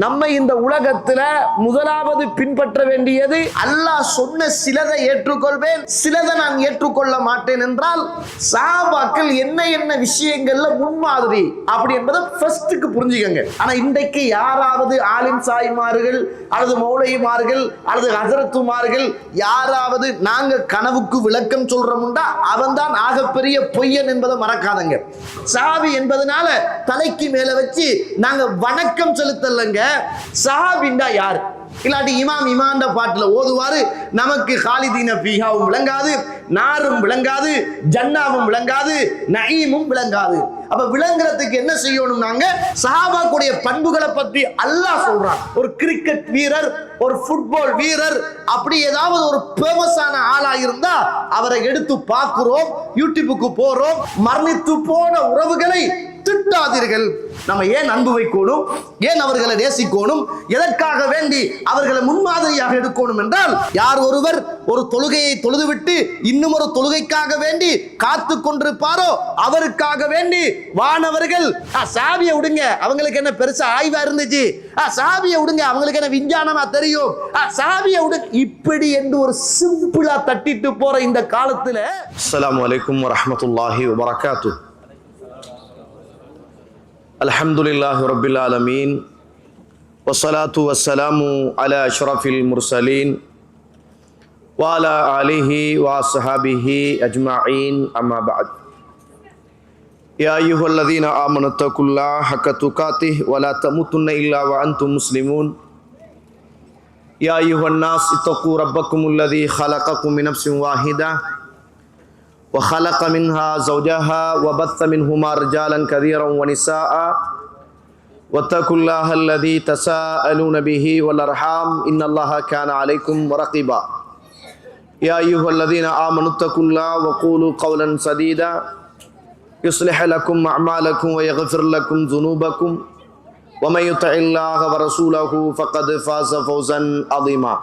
நம்ம இந்த உலகத்துல முதலாவது பின்பற்ற வேண்டியது அல்லாஹ் சொன்ன சிலதை ஏற்றுக்கொள்வேன், சிலதை நான் ஏற்றுக்கொள்ள மாட்டேன் என்றால் சஹாபாக்கள் என்ன என்ன விஷயங்கள்ல முன்மாதிரி அப்படி என்பதை ஃபர்ஸ்டுக்கு புரிஞ்சுக்கங்க. ஆனா இன்றைக்கு யாராவது ஆலிம் சாய்மார்கள் அல்லது மௌலைமார்கள் அல்லது ஹசரத்துமார்கள் யாராவது நாங்க கனவுக்கு விளக்கம் சொல்றோம்டா அவன் தான் ஆகப்பெரிய பொய்யன் என்பதை மறக்காதங்க. சஹாபி என்பதனால தலைக்கு மேல வச்சு நாங்க வணக்கம் செலுத்தலங்க. சஹாபிண்டா யார்? இல்லாட்டி இமாண்ட பாட்டுல ஓதுவாரு, நமக்கு காலிதீன ஃபீஹாவும் விளங்காது, நாரும் விளங்காது, ஜன்னாவும் விளங்காது, நஈமும் விளங்காது. அப்ப விளங்குறதுக்கு என்ன செய்யணும்? நாங்க சஹாபாக்குடைய பண்புகளை பற்றி அல்லாஹ் சொல்றான். ஒரு கிரிக்கெட் வீரர், ஒரு ஃபுட்பால் வீரர், அப்படி ஏதாவது ஒரு ஃபேமஸான ஆளா இருந்தா அவரை எடுத்து பார்க்கிறோம், யூடியூபுக்கு போறோம். மரணித்து போன உறவுகளை திட்டாதீர்கள். நம்ம ஏன் அன்பு வைக்கணும்? ஏன் அவர்களை நேசிக்கணும்? எதற்காக வேண்டி அவர்களை முன்மாதிரியாக எடுக்கணும் என்றால், யார் ஒருவர் ஒரு தொழுகையை தொழுதுவிட்டு இன்னும் ஒரு தொழுகைக்காக வேண்டி காத்து கொண்டிருப்பாரோ அவருக்காக வேண்டி வானவர்கள் சாவியை விடுங்க, அவங்களுக்கு என்ன பெருசா ஆய்வா இருந்துச்சு, சாவியை விடுங்க, அவங்களுக்கு என்ன விஞ்ஞானமா தெரியும், சாவியை விடுங்க, இப்படி என்று ஒரு சிம்பிளா தட்டிட்டு போற இந்த காலத்துல. அஸ்ஸலாமு அலைக்கும் வரஹ்மத்துல்லாஹி வபரகாத்துஹு. அல்ஹம்துலில்லாஹி ரப்பில் ஆலமீன் வஸ்ஸலாத்து வஸ்ஸலாமு அலா அஷ்ரஃபில் முர்சலீன் வ அலா ஆலிஹி வ அஸ்ஹாபிஹி அஜ்மஈன். அம்மா பஅத். யா அய்யுஹல்லதீன ஆமனு தக்குல்லாஹ ஹக்க துகாத்திஹி வ லா தமூதுன்ன இல்லா வ அன்தும் முஸ்லிமூன். யா அய்யுஹன் நாஸ் இத்தகு ரப்பக்குமுல்லதீ ஹலகக்கும் மின் நஃப்ஸின் வாஹிதா وخلق منها زوجها وبث منهما رجالا كثيرا ونساء واتقوا الله الذي تساءلون به والارحام ان الله كان عليكم رقيبا. يا ايها الذين امنوا اتقوا الله وقولوا قولا سديدا يصلح لكم اعمالكم ويغفر لكم ذنوبكم ومن يطع الله ورسوله فقد فاز فوزا عظيما.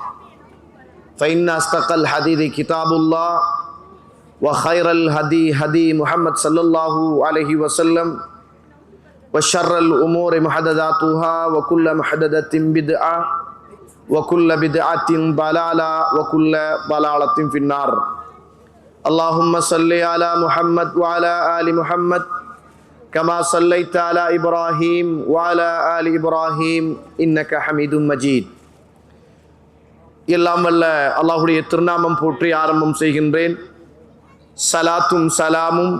فان اصدق الحديث كتاب الله وخير الهدي هدي محمد صلى الله عليه وسلم وشر الأمور محدثاتها وكل محدثة بدعة وكل بدعة ضلالة وكل ضلالة في النار. اللهم صل على محمد وعلى آل محمد كما صليت على إبراهيم وعلى آل إبراهيم إنك حميد مجيد. எல்லாம் வல்ல அல்லாஹ்வுடைய திருநாமம் போற்றி ஆரம்பம் செய்கின்றேன். சலாத்தும் சலாமும்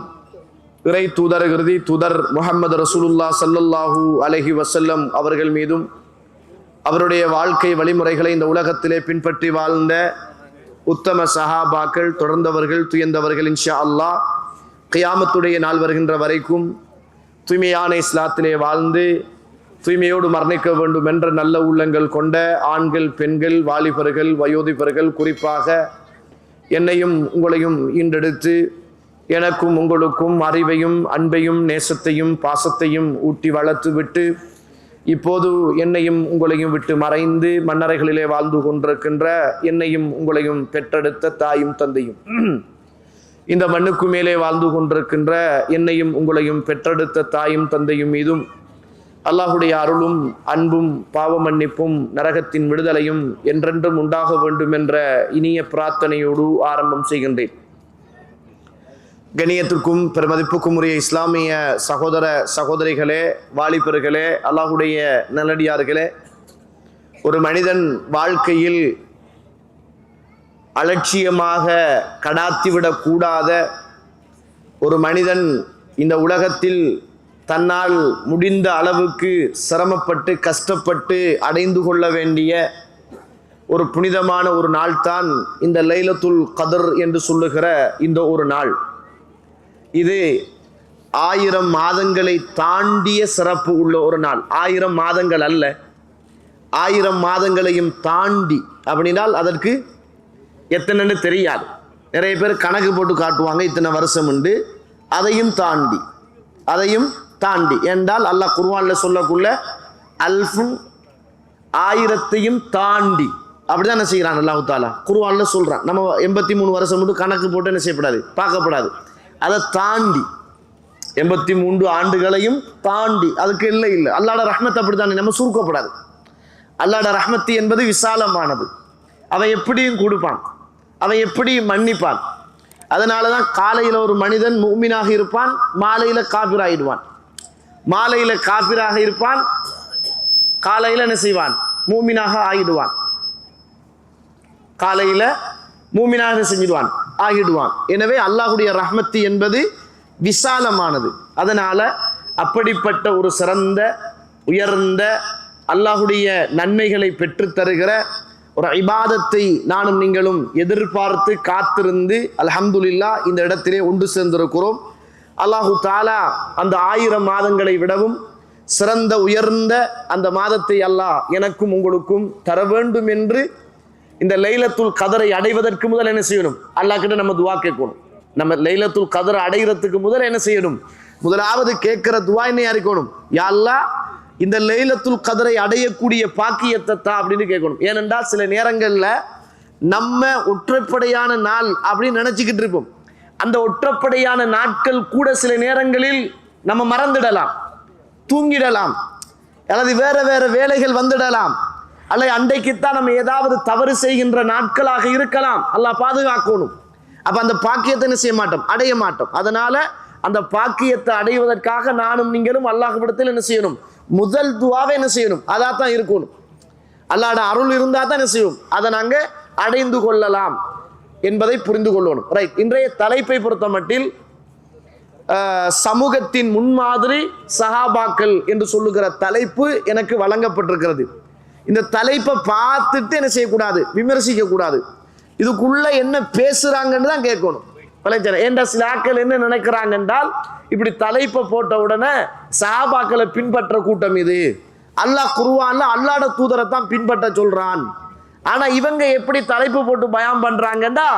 இறை தூதர் இறுதி தூதர் முஹம்மது ரசூலுல்லாஹ் ஸல்லல்லாஹு அலைஹி வஸல்லம் அவர்கள் மீதும், அவருடைய வாழ்க்கை வழிமுறைகளை இந்த உலகத்திலே பின்பற்றி வாழ்ந்த உத்தம சஹாபாக்கள், தொடர்ந்தவர்கள், துயர்ந்தவர்கள் இன்ஷா அல்லாஹ் கியாமத்துடைய நாள் வருகின்ற வரைக்கும் தூய்மையான இஸ்லாத்திலே வாழ்ந்து தூய்மையோடு மரணிக்க வேண்டும் என்ற நல்ல உள்ளங்கள் கொண்ட ஆண்கள், பெண்கள், வாலிபர்கள், வயோதிபர்கள், குறிப்பாக என்னையும் உங்களையும் ஈண்டெடுத்து எனக்கும் உங்களுக்கும் அறிவையும் அன்பையும் நேசத்தையும் பாசத்தையும் ஊட்டி வளர்த்து விட்டு இப்போது என்னையும் உங்களையும் விட்டு மறைந்து மண்ணறைகளிலே வாழ்ந்து கொண்டிருக்கின்ற என்னையும் உங்களையும் பெற்றெடுத்த தாயும் தந்தையும், இந்த மண்ணுக்கு மேலே வாழ்ந்து கொண்டிருக்கின்ற என்னையும் உங்களையும் பெற்றெடுத்த தாயும் தந்தையும் மீதும் அல்லாஹுடைய அருளும் அன்பும் பாவ மன்னிப்பும் நரகத்தின் விடுதலையும் என்றென்றும் உண்டாக வேண்டும் என்ற இனிய பிரார்த்தனையோடு ஆரம்பம் செய்கின்றேன். கண்ணியத்திற்கும் பெருமதிப்புக்கும் உரிய இஸ்லாமிய சகோதர சகோதரிகளே, வாலிபர்களே, அல்லாஹுடைய நல்லடியார்களே, ஒரு மனிதன் வாழ்க்கையில் அலட்சியமாக கடாத்திவிடக் கூடாத, ஒரு மனிதன் இந்த உலகத்தில் தன்னால் முடிந்த அளவுக்கு சிரமப்பட்டு கஷ்டப்பட்டு அடைந்து கொள்ள வேண்டிய ஒரு புனிதமான ஒரு நாள் தான் இந்த லைலத்துல் கத்ர் என்று சொல்லுகிற இந்த ஒரு நாள். இது 1000 மாதங்களை தாண்டிய சிறப்பு உள்ள ஒரு நாள். 1000 மாதங்கள் அல்ல, 1000 மாதங்களையும் தாண்டி. அப்படின்னால் அதற்கு எத்தனைன்னு தெரியாது. நிறைய பேர் கணக்கு போட்டு காட்டுவாங்க, இத்தனை வருஷம் உண்டு. அதையும் தாண்டி என்றால் அல்லாஹ் குர்ஆன்ல சொல்லக்குள்ள அல்ஃபும் 1000ஐயும் தாண்டி அப்படிதான் என்ன செய்கிறான் அல்லாஹ் தஆலா குர்ஆன்ல சொல்றான். நம்ம 83 வருஷம் மட்டும் கணக்கு போட்டு என்ன செய்யப்படாது, பார்க்கப்படாது. அதை தாண்டி 83 ஆண்டுகளையும் தாண்டி, அதுக்கு இல்லை அல்லாஹ்வோட ரஹ்மத் அப்படித்தானே, நம்ம சுருக்கப்படாது. அல்லாஹ்ட ரஹ்மத்து என்பது விசாலமானது. அவன் எப்படியும் கொடுப்பான், அவன் எப்படியும் மன்னிப்பான். அதனாலதான் காலையில ஒரு மனிதன் முஃமினாக இருப்பான், மாலையில காபிராயிடுவான். மாலையில காபிராக இருப்பான், காலையில என்ன செய்வான்? மூமினாக ஆகிடுவான். காலையில மூமினாக செஞ்சிடுவான், ஆகிடுவான். எனவே அல்லாஹ்வுடைய ரஹ்மத்து என்பது விசாலமானது. அதனால அப்படிப்பட்ட ஒரு சிறந்த உயர்ந்த அல்லாஹ்வுடைய நன்மைகளை பெற்று தருகிற ஒரு இபாதத்தை நானும் நீங்களும் எதிர்பார்த்து காத்திருந்து அல்ஹம்துலில்லாஹ் இந்த இடத்திலே ஒன்று சேர்ந்திருக்கிறோம். அல்லாஹு தாலா அந்த 1000 மாதங்களை விடவும் சிறந்த உயர்ந்த அந்த மாதத்தை அல்லாஹ் எனக்கும் உங்களுக்கும் தர வேண்டும் என்று இந்த லைலத்துல் கதரை அடைவதற்கு முதல் என்ன செய்யணும்? அல்லாஹ் கிட்ட நம்ம துவா கேட்கணும். நம்ம லைலத்துல் கதரை அடைகிறதுக்கு முதல் என்ன செய்யணும்? முதலாவது கேட்கிற துவா என்ன இருக்கணும்? யா அல்லாஹ் இந்த லைலத்துல் கதரை அடையக்கூடிய பாக்கியத்தை தான் அப்படின்னு கேட்கணும். ஏனென்றால் சில நேரங்கள்ல நம்ம ஒற்றைப்படையான நாள் அப்படின்னு நினைச்சுக்கிட்டு இருப்போம். அந்த ஒற்றைப்படையான நாட்கள் கூட சில நேரங்களில் நம்ம மறந்துடலாம், தூங்கிடலாம், அல்லது வேற வேற வேலைகள் வந்துடலாம், அல்லது அன்றைக்குத்தான் நம்ம ஏதாவது தவறு செய்கின்ற நாட்களாக இருக்கலாம். அல்லாஹ் பாதுகாக்கணும். அப்ப அந்த பாக்கியத்தை என்ன செய்ய மாட்டோம்? அடைய மாட்டோம். அதனால அந்த பாக்கியத்தை அடைவதற்காக நானும் நீங்களும் அல்லாஹ்விடத்தில் என்ன செய்யணும்? முதல் துவாவை என்ன செய்யணும்? அதான் இருக்கணும். அல்லாஹ்வுடைய அருள் இருந்தா தான் என்ன செய்யும்? அதை நாங்க அடைந்து கொள்ளலாம் என்பதை புரிந்து கொள்ளணும். ரைட். இன்றைய தலைப்பை பொறுத்த மட்டில் சமூகத்தின் முன்மாதிரி சஹாபாக்கள் என்று சொல்லுகிற தலைப்பு எனக்கு வழங்கப்பட்டிருக்கிறது. இந்த தலைப்பை பார்த்துட்டு என்ன செய்யக்கூடாது? விமர்சிக்க கூடாது. இதுக்குள்ள என்ன பேசுறாங்கன்னு தான் கேட்கணும். ஏண்டா சில ஆக்கள் என்ன நினைக்கிறாங்க என்றால், இப்படி தலைப்பை போட்ட உடனே சஹாபாக்களை பின்பற்ற கூட்டம் இது, அல்லாஹ் குர்ஆன்ல அல்லாஹ்வுடைய தூதரை தான் பின்பற்ற சொல்றான். ஆனா இவங்க எப்படி தலைப்பு போட்டு பயான் பண்றாங்கடா,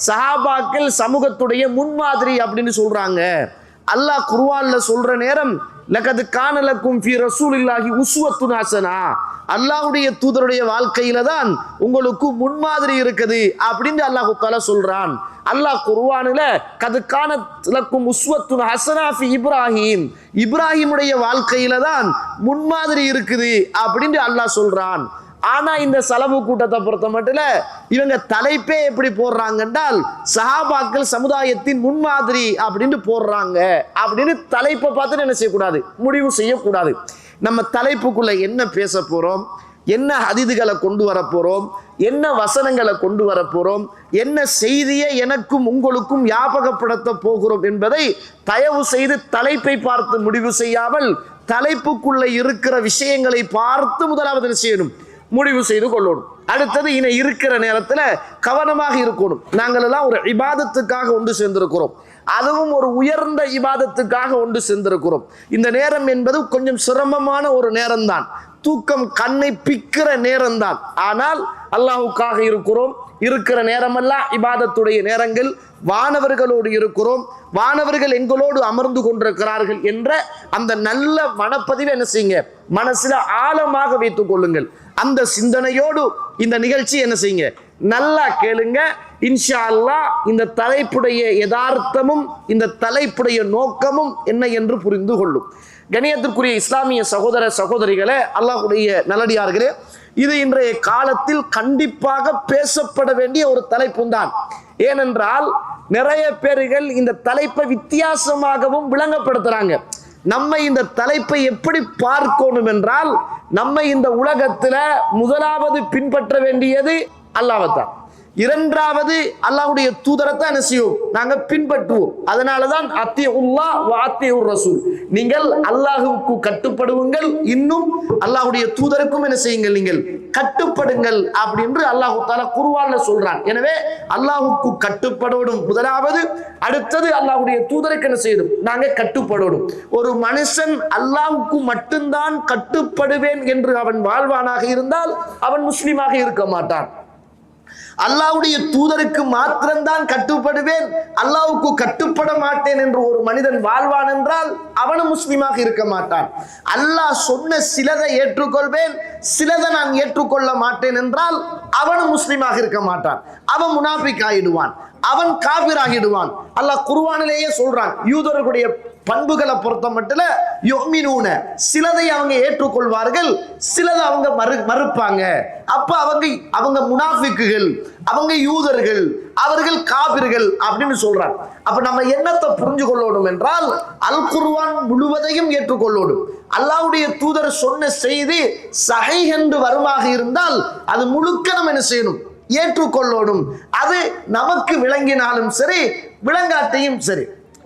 சஹாபாக்கள் சமூகத்துடைய முன்மாதிரி அப்படின்னு சொல்றாங்க. அல்லாஹ் குர்ஆன்ல சொல்ற நேரம் லகத் கான லக்கும் ஃபீ ரசூலில்லாஹி உஸ்வத்துன் ஹஸனா, அல்லாஹ்வுடைய தூதருடைய வாழ்க்கையில தான் உங்களுக்கு முன்மாதிரி இருக்குது அப்படின்னு அல்லாஹ் தஆலா சொல்றான். அல்லாஹ் குர்ஆனில கத் கான லக்கும் உஸ்வத்துன் ஹஸனா ஃபீ இப்ராஹிம், இப்ராஹிமுடைய வாழ்க்கையில தான் முன்மாதிரி இருக்குது அப்படின்னு அல்லாஹ் சொல்றான். ஆனா இந்த சலபு கூட்டத்தை பொறுத்த மட்டும் இவங்க தலைப்பே எப்படி போடுறாங்க என்றால், சஹாபாக்கள் சமுதாயத்தின் முன்மாதிரி அப்படின்னு போடுறாங்க அப்படின்னு தலைப்பை பார்த்து என்ன செய்யக்கூடாது? முடிவு செய்யக்கூடாது. நம்ம தலைப்புக்குள்ள என்ன பேச போறோம், என்ன ஹதீதுகளை கொண்டு வர போறோம், என்ன வசனங்களை கொண்டு வர போறோம், என்ன செய்தியை எனக்கும் உங்களுக்கும் ஞாபகப்படுத்த போகிறோம் என்பதை தயவு செய்து தலைப்பை பார்த்து முடிவு செய்யாமல் தலைப்புக்குள்ள இருக்கிற விஷயங்களை பார்த்து முதலாவது என்ன செய்யணும்? முடிவு செய்து கொள்ளணும். அடுத்தது இனி இருக்கிற நேரத்தில் கவனமாக இருக்கணும். நாங்கள் எல்லாம் ஒரு இபாதத்துக்காக ஒன்று சேர்ந்திருக்கிறோம், அதுவும் ஒரு உயர்ந்த இபாதத்துக்காக ஒன்று சேர்ந்திருக்கிறோம். இந்த நேரம் என்பது கொஞ்சம் சிரமமான ஒரு நேரம்தான், தூக்கம் கண்ணை பிக்கிற நேரம்தான். ஆனால் அல்லாஹ்வுக்காக இருக்கிறோம். இருக்கிற நேரமெல்லாம் இபாதத்துடைய நேரங்கள். வானவர்களோடு இருக்கிறோம், வானவர்கள் எங்களோடு அமர்ந்து கொண்டிருக்கிறார்கள் என்ற அந்த நல்ல மனப்பதிவை என்ன செய்யுங்க? மனசுல ஆழமாக வைத்துக் கொள்ளுங்கள். அந்த சிந்தனையோடு இந்த நிகழ்ச்சி என்ன செய்யுங்க? நல்லா கேளுங்க. இன்ஷா அல்லாஹ் இந்த தலைப்புடைய யதார்த்தமும் இந்த தலைப்புடைய நோக்கமும் என்ன என்று புரிந்து கொள்ளும். கணியத்திற்குரிய இஸ்லாமிய சகோதர சகோதரிகளே, அல்லாஹ்வுடைய நல்லடியார்களே, இது இன்றைய காலத்தில் கண்டிப்பாக பேசப்பட வேண்டிய ஒரு தலைப்பு தான். ஏனென்றால் நிறைய பேர்கள் இந்த தலைப்பை வித்தியாசமாகவும் விளங்கப்படுத்துறாங்க. நம்ம இந்த தலைப்பை எப்படி பார்க்கணும் என்றால், நம்ம இந்த உலகத்துல முதலாவது பின்பற்ற வேண்டியது அல்லாஹ்வைத்தான், இரண்டாவது அல்லாஹ்வுடைய தூதரைத்தான் என்ன செய்யும்? நாங்க பின்பற்றுவோம். அதனாலதான் அத்தியுல்லாஹ் வ அத்தியுர் ரசூல், நீங்கள் அல்லாஹ்வுக்கு கட்டுப்படுங்கள், இன்னும் அல்லாஹ்வுடைய தூதருக்கும் என்ன செய்யுங்கள்? நீங்கள் கட்டுப்படுங்கள் அப்படின்னு அல்லாஹ் தஆலா குர்ஆன்ல சொல்றான். எனவே அல்லாஹ்வுக்கு கட்டுப்படணும் முதலாவது, அடுத்தது அல்லாஹ்வுடைய தூதருக்கு என்ன செய்யணும்? நாங்க கட்டுப்படணும். ஒரு மனுஷன் அல்லாஹ்வுக்கு மட்டும்தான் கட்டுப்படுவேன் என்று அவன் வாழ்வானாக இருந்தால் அவன் முஸ்லிமாக இருக்க மாட்டான். அல்லாஹ்வுடைய தூதருக்கு மாத்திரம்தான் கட்டுப்படுவேன், அல்லாஹ்வுக்கு கட்டுப்பட வழிபட மாட்டேன் என்று ஒரு மனிதன் வாழ்வான் என்றால் அவனும் முஸ்லிமாக இருக்க மாட்டான். அல்லாஹ் சொன்ன சிலதை ஏற்றுக்கொள்வேன், சிலதை நான் ஏற்றுக்கொள்ள மாட்டேன் என்றால் அவனும் முஸ்லிமாக இருக்க மாட்டான். அவன் முனாஃபிக் ஆகிடுவான், அவன் காபிர் ஆகிடுவான். அல்லாஹ் குர்ஆனிலேயே சொல்றான், யூதர்களுடைய பண்புகளை பொறுத்த மட்டும் யுமினூன, சிலதை அவங்க ஏற்றுக்கொள்வார்கள், சிலதை அவங்க மறுப்பாங்க. அப்ப அவங்க முனாஃபிக்குகள், அவங்க யூதர்கள், அவர்கள் காபிர்கள் அப்படின்னு சொல்றாங்க. அப்ப நம்ம என்னத்தை புரிஞ்சு கொள்ளணும் என்றால், அல் குர்ஆன் முழுவதையும் ஏற்றுக்கொள்ளணும். அல்லாஹ்வுடைய தூதர் சொன்ன செய்தி சஹீஹ் என்று வருமாக இருந்தால் அது முழுக்க நம்ம என்ன செய்யணும், ஏற்றுக்கொள்ளணும். அது நமக்கு விளங்கினாலும் சரி, விளங்காட்டையும் சரி,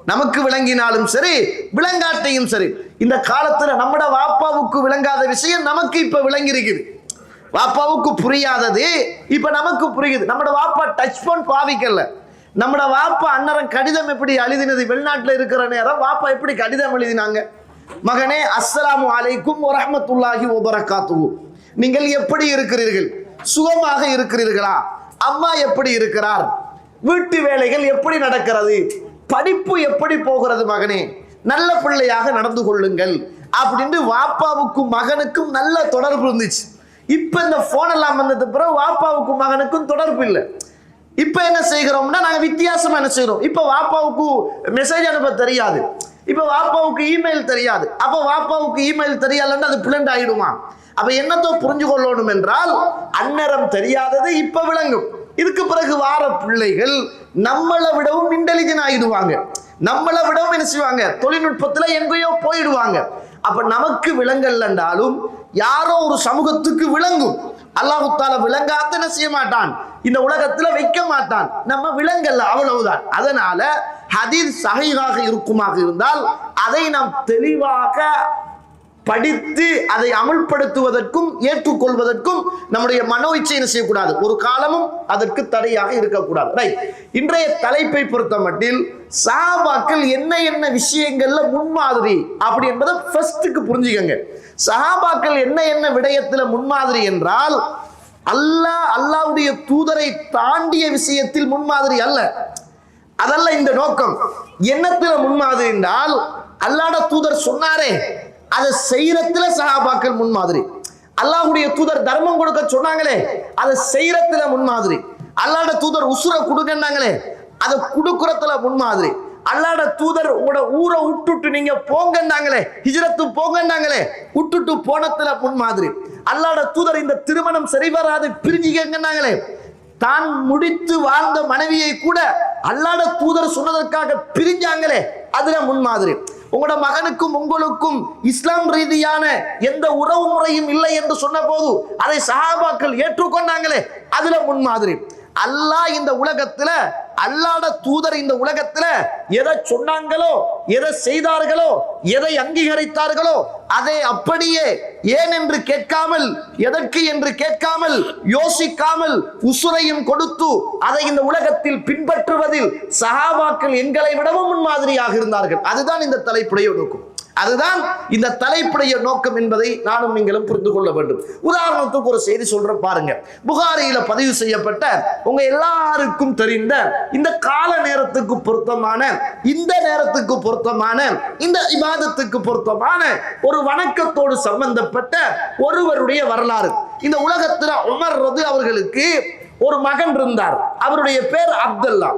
நமக்கு விளங்கினாலும் சரி, விளங்காட்டையும் சரி. இந்த காலத்துல நம்மட வாப்பாவுக்கு விளங்காத விஷயம் நமக்கு இப்ப விளங்கி இருக்குது. வாப்பாவுக்கு புரியாதது இப்ப நமக்கு புரியுது. நம்மட வாப்பா டச் போன் பாவிக்கல. நம்மட வாப்பா அன்னரம் கடிதம் எப்படி எழுதினது, வெளிநாட்டுல இருக்கிற நேரம் வாப்பா எப்படி கடிதம் எழுதினாங்க, மகனே அஸ்ஸலாமு அலைக்கும் வரஹ்மத்துல்லாஹி வபரகாத்துஹு, நீங்கள் எப்படி இருக்கிறீர்கள், சுகமாக இருக்கிறீர்களா, அம்மா எப்படி இருக்கிறார், வீட்டு வேலைகள் எப்படி நடக்கிறது, படிப்பு எப்படி போகிறது, மகனே நல்ல பிள்ளையாக நடந்து கொள்ளுங்கள் அப்படின்னு வாப்பாவுக்கும் மகனுக்கும் நல்ல தொடர்பு இருந்துச்சு. இப்ப இந்த போன் எல்லாம் வந்தது பிறகு வாப்பாவுக்கும் மகனுக்கும் தொடர்பு இல்லை. இப்ப என்ன செய்கிறோம்னா நாங்க வித்தியாசமா என்ன செய்யறோம், இப்ப வாப்பாவுக்கு மெசேஜ் அனுப்ப தெரியாது, இப்ப வாப்பாவுக்கு இமெயில் தெரியாது. அப்ப வாப்பாவுக்கு இமெயில் தெரியாதுன்னு அது பிளண்ட் ஆயிடுமா. அப்ப என்னத்தோ புரிஞ்சு கொள்ளணும் என்றால், அந்நேரம் தெரியாதது இப்ப விளங்கும். இதுக்கு பிறகு வார பிள்ளைகள் நம்மளை விடவும் இன்டெலிஜென்ட் ஆகிடுவாங்க, நம்மளை விடவும் என்ன செய்வாங்க, தொழில்நுட்பத்துல எங்கேயோ போயிடுவாங்க. அப்ப நமக்கு விளங்கல் என்றாலும் யாரோ ஒரு சமூகத்துக்கு விளங்கும். அல்லாஹ் தஆலா விளங்காத என்ன செய்ய மாட்டான், இந்த உலகத்துல வைக்க மாட்டான். நம்ம விளங்கல்ல, அவ்வளவுதான். அதனால ஹதீஸ் சஹீஹாக இருக்குமாக இருந்தால் அதை நாம் தெளிவாக படித்து அதை அமல்படுத்துவதற்கும் ஏற்றுக்கொள்வதற்கும் நம்முடைய மனோ இச்சை என்ன செய்யக்கூடாது, ஒரு காலமும் அதற்கு தடையாக இருக்கக்கூடாது. ரைட். இன்றைய தலைப்பை பொறுத்த மட்டில் சஹாபாக்கள் என்ன என்ன விஷயங்கள்ல முன்மாதிரி அப்படி என்பதை ஃபர்ஸ்ட்டுக்கு புரிஞ்சுக்கங்க. சஹாபாக்கள் என்ன என்ன விடயத்துல முன்மாதிரி என்றால், அல்லாஹ்வுடைய தூதரை தாண்டிய விஷயத்தில் முன்மாதிரி அல்ல. அதல்ல இந்த நோக்கம். என்னத்துல முன்மாதிரி என்றால், அல்லாஹ்வுடைய தூதர் சொன்னாரே அதை செய்யறதுல சஹாபாக்கள் முன்மாதிரி. அல்லாஹ்வுடைய தூதர் தர்மம் கொடுக்க சொன்னாங்களே அதை செய்யறதுல முன்மாதிரி. அல்லாஹ்வுடைய தூதர் உசுரை கொடுக்கன்னாங்களே அதை கொடுக்கறதுல முன்மாதிரி. அல்லாஹ்வுடைய தூதர் உங்களோட ஊரை விட்டுட்டு நீங்க போங்கன்னாங்களே, ஹிஜ்ரத்து போங்கன்னாங்களே, விட்டுட்டு போனதுல முன்மாதிரி. அல்லாஹ்வுடைய தூதர் இந்த திருமணம் சரி வராது பிரிஞ்சுக்கங்கன்னாங்களே, தான் முடித்து வாழ்ந்த மனைவியை கூட அல்லாஹ்வுடைய தூதர் சொன்னதற்காக பிரிஞ்சாங்களே, அதுல முன்மாதிரி. உங்களோட மகனுக்கும் உங்களுக்கும் இஸ்லாம் ரீதியான எந்த உறவு முறையும் இல்லை என்று சொன்ன போது அதை சஹாபாக்கள் ஏற்றுக்கொண்டாங்களே, அதுல முன்மாதிரி. அல்லாஹ் இந்த உலகத்துல, அல்லாஹ்வுடைய தூதர் இந்த உலகத்துல எதை சொன்னாங்களோ, எதை செய்தார்களோ, எதை அங்கீகரித்தார்களோ அதை அப்படியே ஏன் என்று கேட்காமல், எதற்கு என்று கேட்காமல், யோசிக்காமல் உசுரையும் கொடுத்து அதை இந்த உலகத்தில் பின்பற்றுவதில் சஹாபாக்கள் எங்களை விடவும் முன்மாதிரியாக இருந்தார்கள். அதுதான் இந்த தலைப்புடைய நோக்கம். அதுதான் இந்த தலைப்புடைய நோக்கம் என்பதை நானும் நீங்களும் புரிந்து கொள்ள வேண்டும். உதாரணத்துக்கு ஒரு செய்தி சொல்றேன் பாருங்க. புகாரியில பதிவு செய்யப்பட்ட உங்க எல்லாருக்கும் தெரிந்த இந்த கால நேரத்துக்கு பொருத்தமான, இந்த நேரத்துக்கு பொருத்தமான, இந்த இபாதத்துக்கு பொருத்தமான ஒரு வணக்கத்தோடு சம்பந்தப்பட்ட ஒருவருடைய வரலாறு. இந்த உலகத்துல உமர் ரதி அவர்களுக்கு ஒரு மகன் இருந்தார். அவருடைய பேர் அப்துல்லா.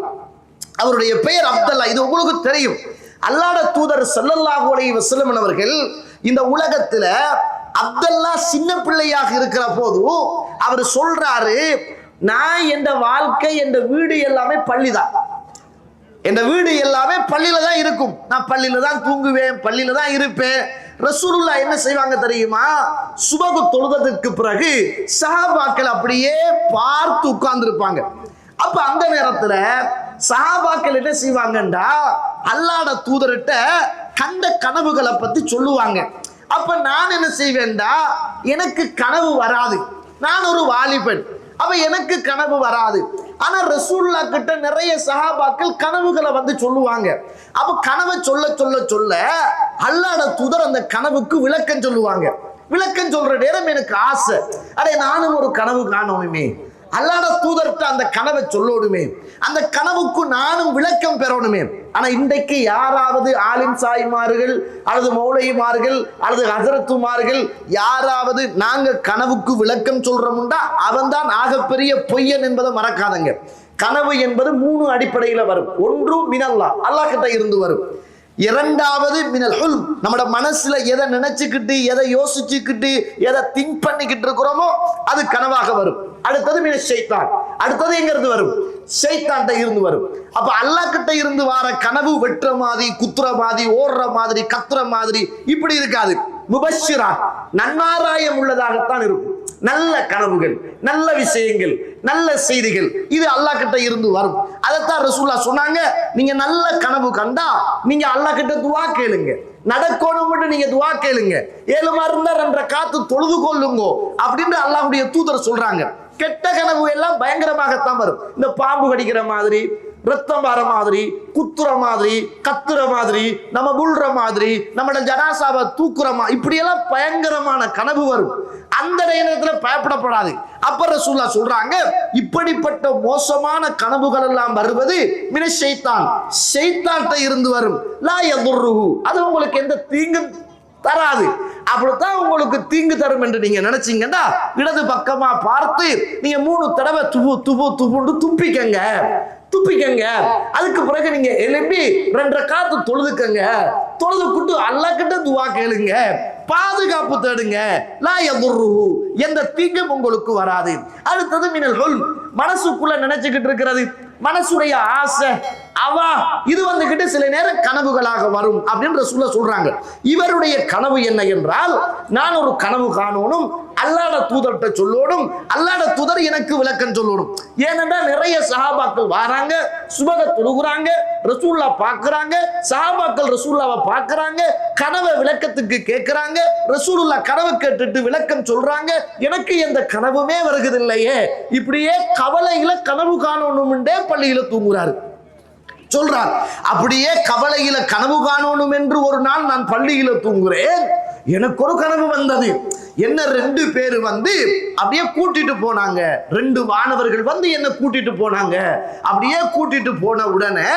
அவருடைய பெயர் அப்துல்லா. இது உங்களுக்கு தெரியும். அல்லாஹ்வுடைய தூதர் ஸல்லல்லாஹு அலைஹி வஸல்லம் அவர்கள் இந்த உலகத்துல அப்துல்லா சின்ன பிள்ளையாக இருக்கிற போது அவர் சொல்றாரு, நான் என் வாழ்க்கை, என் வீடு எல்லாமே பள்ளிதான், என் வீடு எல்லாமே பள்ளியில தான் இருக்கும், நான் பள்ளியில தான் தூங்குவேன், பள்ளியில தான் இருப்பேன். ரசூலுல்லாஹ் என்ன செய்வாங்க தெரியுமா, சுபகு தொழுதற்கு பிறகு சஹாபாக்கள் அப்படியே பார்த்து உட்கார்ந்து இருப்பாங்க. அப்ப அந்த நேரத்துல சஹாபாக்கள் என்ன செய்வாங்கண்டா, அல்லாஹ்வுடைய தூதர்கிட்ட கண்ட கனவுகளை பத்தி சொல்லுவாங்க. அப்ப நான் என்ன செய்வேன்டா, எனக்கு கனவு வராது, நான் ஒரு வாலிபன், அப்ப எனக்கு கனவு வராது. ஆனா ரசூலுல்லாஹ் கிட்ட நிறைய சஹாபாக்கள் கனவுகளை வந்து சொல்லுவாங்க. அப்ப கனவை சொல்ல சொல்ல சொல்ல அல்லாஹ்வுடைய தூதர் அந்த கனவுக்கு விளக்கம் சொல்லுவாங்க. விளக்கம் சொல்ற நேரம் எனக்கு ஆசை, அடே நானும் ஒரு கனவு காணணுமே, அல்லாஹ்வுடைய தூதர்கிட்ட அந்த கனவை சொல்லணுமே, அந்த கனவுக்கு நானும் விளக்கம் பெறணுமே. ஆனா இன்றைக்கு யாராவது ஆலிம் சாய்மார்கள் அல்லது மௌலைமார்கள் அல்லது ஹசரத்துமார்கள் யாராவது நாங்க கனவுக்கு விளக்கம் சொல்றோம்டா அவன் தான் ஆகப்பெரிய பொய்யன் என்பதை மறக்காதங்க. கனவு என்பது 3 அடிப்படையில வரும். ஒன்று மினல்லா, அல்லாஹ் கிட்ட இருந்து வரும். இரண்டாவது மினல் ஹுல்ம், நம்மட மனசுல எதை நினைச்சுக்கிட்டு எதை யோசிச்சுக்கிட்டு எதை திங்க் பண்ணிக்கிட்டு இருக்கிறோமோ அது கனவாக வரும். அடுத்தது மின ஷைத்தான், அடுத்தது எங்க இருந்து வரும்? ஷைத்தான்கிட்ட இருந்து வரும். அப்ப அல்லாஹ் கிட்ட இருந்து வர கனவு வெட்டுற மாதிரி, குத்துற மாதிரி, ஓடுற மாதிரி, கத்துற மாதிரி இப்படி இருக்காது. முபஷ்ஷிரா, நன்மாராயம் உள்ளதாகத்தான் இருக்கும். நல்ல கனவுகள், நல்ல விஷயங்கள், நல்ல செய்திகள் இது அல்லாஹ் கிட்ட இருந்து வரும். அதைத்தான் ரசூலுல்லாஹ் சொன்னாங்க, நீங்க நல்ல கனவு கண்டா நீங்க அல்லாஹ் கிட்ட துஆ கேளுங்க, நடக்கணும் நீங்க துஆ கேளுங்க, 7 இருந்தா 2 காத்து தொழுது கொள்ளுங்கோ அப்படின்னு அல்லாஹ்வுடைய தூதர் சொல்றாங்க. கெட்ட கனவு எல்லாம் பயங்கரமாகத்தான் வரும். இந்த பாம்பு கடிக்கிற மாதிரி, ரத்தம் வர மாதிரி, குத்துற மாதிரி, கத்துற மாதிரி, நம்ம புல்ற மாதிரி, நம்மளோட ஜனாசாவை தூக்குற மாதிரி இப்படி எல்லாம் பயங்கரமான கனவு வரும். அந்த நேரத்தில் பயப்படப்படாது. அப்ப ரசூலுல்லாஹ் சொல்றாங்க, இப்படிப்பட்ட மோசமான கனவுகள் எல்லாம் வருவது மின ஷைத்தான், ஷைத்தான்கிட்ட இருந்து வரும். லா யதுர்ருஹு, அது உங்களுக்கு எந்த தீங்கும் தராது. அப்படித்தான் உங்களுக்கு தீங்கு தரும் என்று நீங்க நினைச்சீங்கன்னா இடது பக்கமா பார்த்து நீங்க 3 தடவை துபு துபு துபுண்டு துப்பிக்கங்க. அதுக்கு பிறகு நீங்க எழுப்பி 2 காத்து தொழுதுக்கங்க. தொழுதுக்குட்டு அல்லாஹ் கிட்ட துஆ கேளுங்க, பாதுகாப்பு தேடுங்க. லா யதுர்ருஹு, எந்த தீங்கும் உங்களுக்கு வராது. அடுத்தது மினல் ஹுல்ம், மனசுக்குள்ள நினைச்சுக்கிட்டு இருக்கிறது, மனசுடைய ஆசை அவா இது வந்துகிட்டு சில நேரம் கனவுகளாக வரும் அப்படின்னு ரசூலுல்லாஹ் சொல்றாங்க. இவருடைய கனவு என்ன என்றால், நான் ஒரு கனவு காணணும், அல்லாஹ்வுடைய தூதர்கிட்ட சொல்லணும், அல்லாஹ்வுடைய தூதர் எனக்கு விளக்கம் சொல்லணும். ஏனென்றால் நிறைய சஹாபாக்கள் வராங்க, சுபக தொழுகிறாங்க, ரசூலுல்லாஹ் பார்க்கறாங்க, சஹாபாக்கள் ரசூலுல்லாஹ்வை பார்க்கறாங்க, கனவை விளக்கத்துக்கு கேட்கறாங்க, ரசூலுல்லாஹ் கனவு கேட்டுட்டு விளக்கம் சொல்றாங்க. எனக்கு எந்த கனவுமே வருகிறதில்லையே, இப்படியே கவலையில கனவு காணணும்ன்றே பள்ளியில தூங்குறாரு சொல்றார். அப்படியே கவலையில கனவு காணணும் என்று ஒரு நாள் நான் பள்ளியில தூங்குறேன், எனக்கு ஒரு கனவு வந்தது. என்ன 2 பேர் வந்து அப்படியே கூட்டிட்டு போனாங்க, 2 வானவர்கள் வந்து என்ன கூட்டிட்டு போனாங்க. அப்படியே கூட்டிட்டு போன உடனே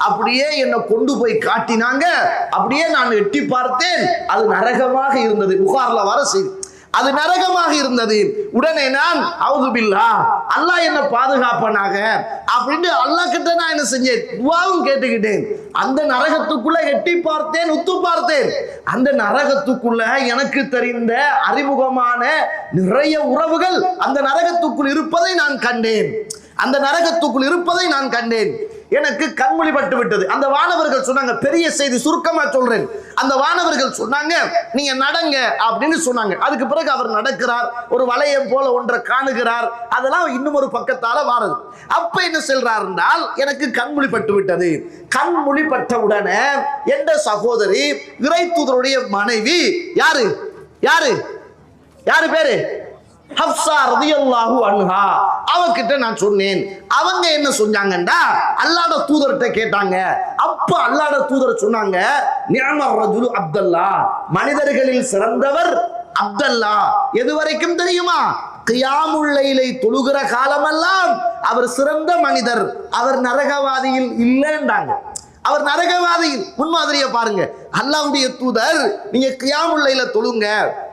அப்படியே என்ன கொண்டு போய் காட்டினாங்க. அப்படியே நான் எட்டி பார்த்தேன், அது நரகமாக இருந்தது. புகார்ல வர செய்தி, அது நரகமாக இருந்தது. உடனே நான் அவுது பில்லாஹ், அல்லாஹ் என்ன பாதுகாப்பனாக அப்படின்னு அல்லாஹ் கிட்ட நான் என்ன செஞ்சேன், துஆவும் கேட்டுக்கிட்டேன். அந்த நரகத்துக்குள்ள எட்டி பார்த்தேன், உத்து பார்த்தேன். அந்த நரகத்துக்குள்ள எனக்கு தெரிந்த அறிமுகமான நிறைய உறவுகள் அந்த நரகத்துக்குள் இருப்பதை நான் கண்டேன். அந்த நரகத்துக்குள் இருப்பதை நான் கண்டேன். எனக்கு கண்மொழி பட்டு விட்டது. அந்த வானவர்கள் சொன்னாங்க, பெரிய செய்தி சுருக்கமா சொல்றேன். அந்த வானவர்கள் சொன்னாங்க, நீங்க நடங்க அப்படின்னு சொன்னாங்க. அதுக்கு பிறகு அவர் நடக்கிறார், ஒரு வளையம் போல ஒன்றை காணுகிறார். அதெல்லாம் இன்னும் ஒரு பக்கத்தால வாரது. அப்ப என்ன சொல்றார் என்றால், எனக்கு கண்மொழி பட்டு விட்டது. கண்மொழி பட்ட உடனே என்ற சகோதரி இறை தூதருடைய மனைவி யாரு யாரு யாரு பேரு ஹப்ஸா ரலியல்லாஹு அன்ஹா, அவகிட்ட நான் சொன்னேன். அவங்க என்ன சொன்னாங்கண்டா, அல்லாஹ்வுடைய தூதர்கிட்ட கேட்டாங்க. அப்ப அல்லாஹ்வுடைய தூதர் சொன்னாங்க, நிஅமர் ரஜுலு அப்துல்லா, மனிதர்களில் சிறந்தவர் அப்துல்லா. எது வரைக்கும் தெரியுமா? கியாமுல் லைலை தொழுகிற காலமெல்லாம் அவர் சிறந்த மனிதர், அவர் நரகவாதியில் இல்லைன்றாங்க. அவர் நரகவாதியில் முன்மாதிரியை பாருங்க. அல்லாஹ்வுடைய தூதர், நீங்க கியாமுல் லைல தொழுங்க,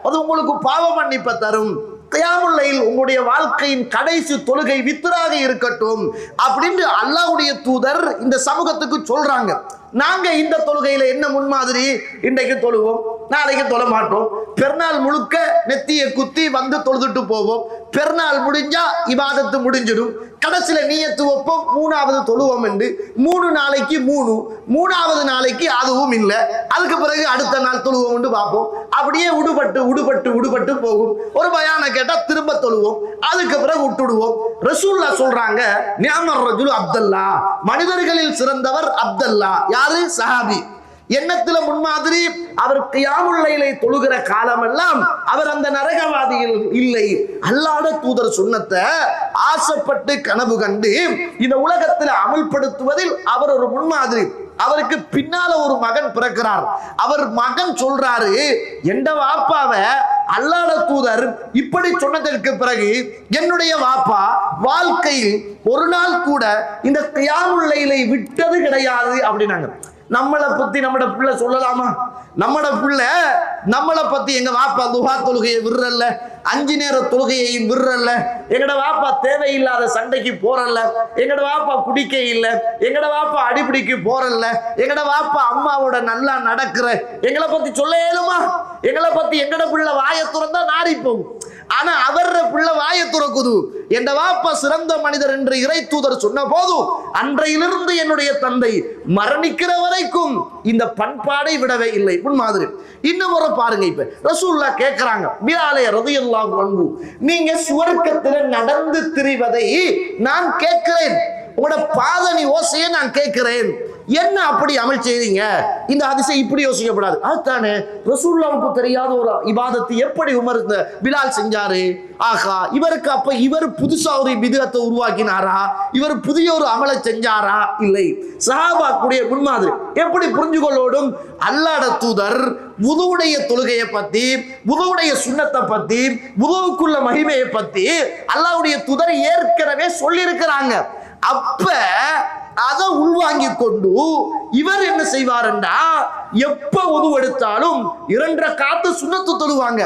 அது உங்களுக்கு பாவ மன்னிப்பை தரும். கியாமுல் லைல் உங்களுடைய வாழ்க்கையின் கடைசி தொழுகை வித்ராக இருக்கட்டும் அப்படின்னு அல்லாஹ்வுடைய தூதர் இந்த சமூகத்துக்கு சொல்றாங்க. நாங்க இந்த தொழுகையில என்ன முன்மாதிரி, இன்றைக்கு தொழுவோம், நாளைக்கு தொழ மாட்டோம். பெருநாள் முழுக்க நெத்தியை குத்தி வந்து தொழுதுட்டு போவோம். பெருநாள் முடிஞ்சா இபாதத்து முடிஞ்சிடும். கடைசியில நீயத்து வைப்போம், 3வது தொழுவோம் என்று 3 நாளைக்கு 3, 3வது நாளைக்கு அதுவும் இல்லை. அதுக்கு பிறகு அடுத்த நாள் தொழுவோம் என்று பார்ப்போம். அப்படியே உடுபட்டு போகும். ஒரு பயான கேட்டா திரும்ப தொழுவோம், அதுக்கு பிறகு விட்டுடுவோம். ரசூலுல்லாஹ் சொல்றாங்க, நிஅமர் ரஜுலு அப்துல்லா, மனிதர்களில் சிறந்தவர் அப்துல்லா. யாரு? சஹாபி. எண்ணத்துல முன்மாதிரி. அவர் கியாமுல் லைலை தொழுகிற காலமெல்லாம் அவர் அந்த நரகவாதியில் இல்லை. அல்லாஹ்வுடைய தூதர் சுன்னத்தை ஆசைப்பட்டு கனவு கண்டு இந்த உலகத்தில் அமல்படுத்துவதில் அவர் ஒரு முன்மாதிரி. அவருக்கு பின்னால ஒரு மகன் பிறக்கிறார். அவர் மகன் சொல்றாரு, எந்த வாப்பாவை அல்லாஹ்வுடைய தூதர் இப்படி சொன்னதற்கு பிறகு என்னுடைய வாப்பா வாழ்க்கையில் ஒரு நாள் கூட இந்த கியாமுல் லைலை விட்டது கிடையாது அப்படின்னாங்க. நம்மளை பத்தி நம்மட பிள்ளை சொல்லலாமா? நம்மளை பத்தி எங்க வாப்பா துஹா தொழுகையை விடுறல்ல, 5 நேர தொழுகையையும் விடுறல்ல, எங்கட வாப்பா தேவையில்லாத சண்டைக்கு போறல்ல, எங்கட வாப்பா குடிக்க இல்ல, எங்கட வாப்பா அடிப்பிடிக்கு போறல்ல, எங்கட வாப்பா அம்மாவோட நல்லா நடக்கிற, எங்களை பத்தி சொல்ல இயலுமா? எங்களை பத்தி எங்கட பிள்ளை வாயை துறந்தா நாரி போகும். ஆனா அவர பிள்ளை வாயை துறக்குது. என் வாப்பா சிறந்த மனிதர் என்று இறை தூதர் சொன்ன போது அன்றையிலிருந்து என்னுடைய தந்தை மரணிக்கிற வரைக்கும் இந்த பண்பாடை விடவே இல்லை. முன்மாதிரி இன்னும் ஒரு பாருங்க. இப்ப ரசூலுல்லாஹ் கேட்கிறாங்க, பிலாலே ரலியல்லாஹு அன்ஹு, நீங்க சுவர்க்கத்துல நடந்து திரிவதை நான் கேட்கிறேன், உங்களோட பாதணி ஓசையை நான் கேட்கிறேன், என்ன அப்படி அமல் செய்றீங்க? இந்த ஹதீஸை இப்படி யோசிக்கப்படாது. அதுதானே ரசூலுல்லாஹ்வுக்கு தெரியாத ஒரு இபாதத்தை எப்படி உமர் பிலால் செஞ்சாரு? ஆகா, இவருக்கு அப்ப இவர் புதுசா ஒரு பித்அத்தை உருவாக்கினாரா? இவர் புதிய ஒரு அமலை செஞ்சாரா? இல்லை. சஹாபாக்குடைய முன்மாதிரி எப்படி புரிஞ்சு கொள்ளோடும்? அல்லாஹ்வுடைய தூதர் வுதுவுடைய தொழுகையை பத்தி, வுதுவுடைய சுன்னத்தை பத்தி, வுதுவுக்குள்ள மகிமையை பத்தி அல்லாஹ்வுடைய தூதர் ஏற்கனவே சொல்லி இருக்கிறாங்க. அப்ப அதை உள்வாங்கி கொண்டு இவர் என்ன செய்வார்டா, எப்ப உது எடுத்தாலும் 2 ரக்காத்து சுன்னத்து தொழுவாங்க.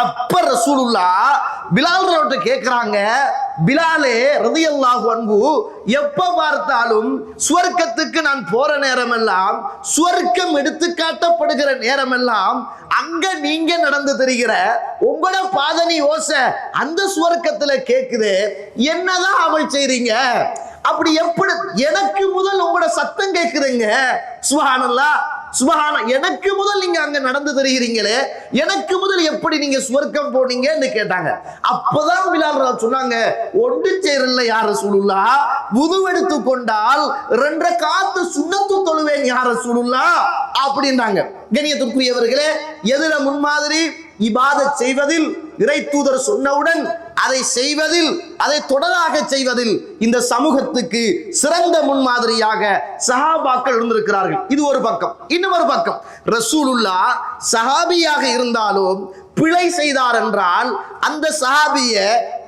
அப்ப ரசூலுல்லாஹ் பிலால் கேட்கிறாங்க, பிலாலே ரலியல்லாஹு அன்ஹு, எப்ப பார்த்தாலும் சுவர்க்கத்துக்கு நான் போற நேரம் எல்லாம், சுவர்க்கம் எடுத்து காட்டப்படுகிற நேரம் எல்லாம் அங்க நீங்க நடந்து தெரிகிற உங்களோட பாதணி ஓசை அந்த சுவர்க்கத்துல கேக்குது, என்னதான் அமல் செய்றீங்க? அப்படி எப்படி எனக்கு முதல் உங்களோட சத்தம் கேட்குறீங்க? சுப்ஹானல்லாஹ், சுப்ஹான, எனக்கு முதல் நீங்க அங்க நடந்து தெரிகிறீங்களே, எனக்கு முதல் எப்படி நீங்க சுவர்க்கம் போனீங்கன்னு கேட்டாங்க. அப்பதான் பிலால் சொன்னாங்க, ஒன்று சேரல யார் ரசூலுல்லாஹ், வுது எடுத்து கொண்டால் 2 ரக்காத்து சுன்னத்து தொழுவேன் யார் ரசூலுல்லாஹ் அப்படின்றாங்க. கண்ணியத்திற்குரியவர்களே, எதுல முன்மாதிரி? இபாதத் செய்வதில், இறை தூதர் சொன்னவுடன் அதை செய்வதில், அதை தொடராக செய்வதில் இந்த சமூகத்துக்கு சிறந்த முன்மாதிரியாக சஹாபாக்கள் இருந்திருக்கிறார்கள். இது ஒரு பக்கம். இன்னொரு பக்கம், ரசூலுல்லாஹ் சஹாபியாக இருந்தாலும் பிழை செய்தார் என்றால் அந்த சஹாபியை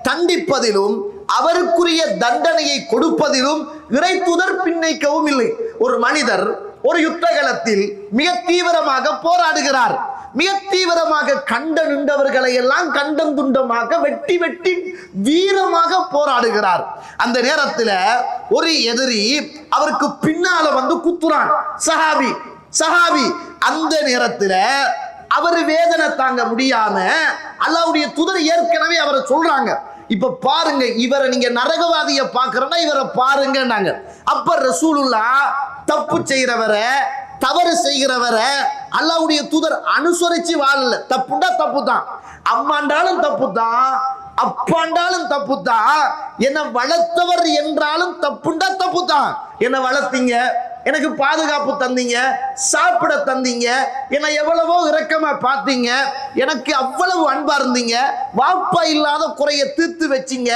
தண்டிப்பதிலும் அவருக்குரிய தண்டனையை கொடுப்பதிலும் இறை தூதர் பின்னைக்கவும் இல்லை. ஒரு மனிதர் ஒரு யுத்த களத்தில் மிக தீவிரமாக போராடுகிறார், மிக தீவிரமாக கண்ட நின்றவர்களை எல்லாம் கண்டம் துண்டமாக வெட்டி வெட்டி வீரமாக போராடுகிறார். அந்த நேரத்தில் ஒரு எதிரி அவருக்கு பின்னால வந்து குத்துறான். சஹாபி அந்த நேரத்தில் அவர் வேதனை தாங்க முடியாம அல்லாஹ்வுடைய தூதர் ஏற்கனவே அவரை சொல்றாங்க, இப்ப பாருங்க, இவரை நீங்க நரகவாதிய பாக்குறேன்னா இவரை பாருங்க. அப்ப ரசூலுல்லாஹ் தப்பு செய்யறவரை, தவறு செய்கிறவரை அல்லாஹ்வுடைய தூதர் அனுசரிச்சு வாழல. தப்புண்டா தப்பு தான், அம்மாண்டாலும் தப்பு தான், அப்பாண்டாலும் தப்பு தான், என்ன வளர்த்தவர் என்றாலும் தப்புண்டா தப்பு தான். என்ன வளர்த்தீங்க, எனக்கு பாதுகாப்பு தந்தீங்க, சாப்பிட தந்தீங்க, என்னை எவ்வளவோ இரக்கமா பார்த்தீங்க, எனக்கு அவ்வளவு அன்பா இருந்தீங்க, வாப்பா இல்லாத குறைய தீர்த்து வச்சிங்க,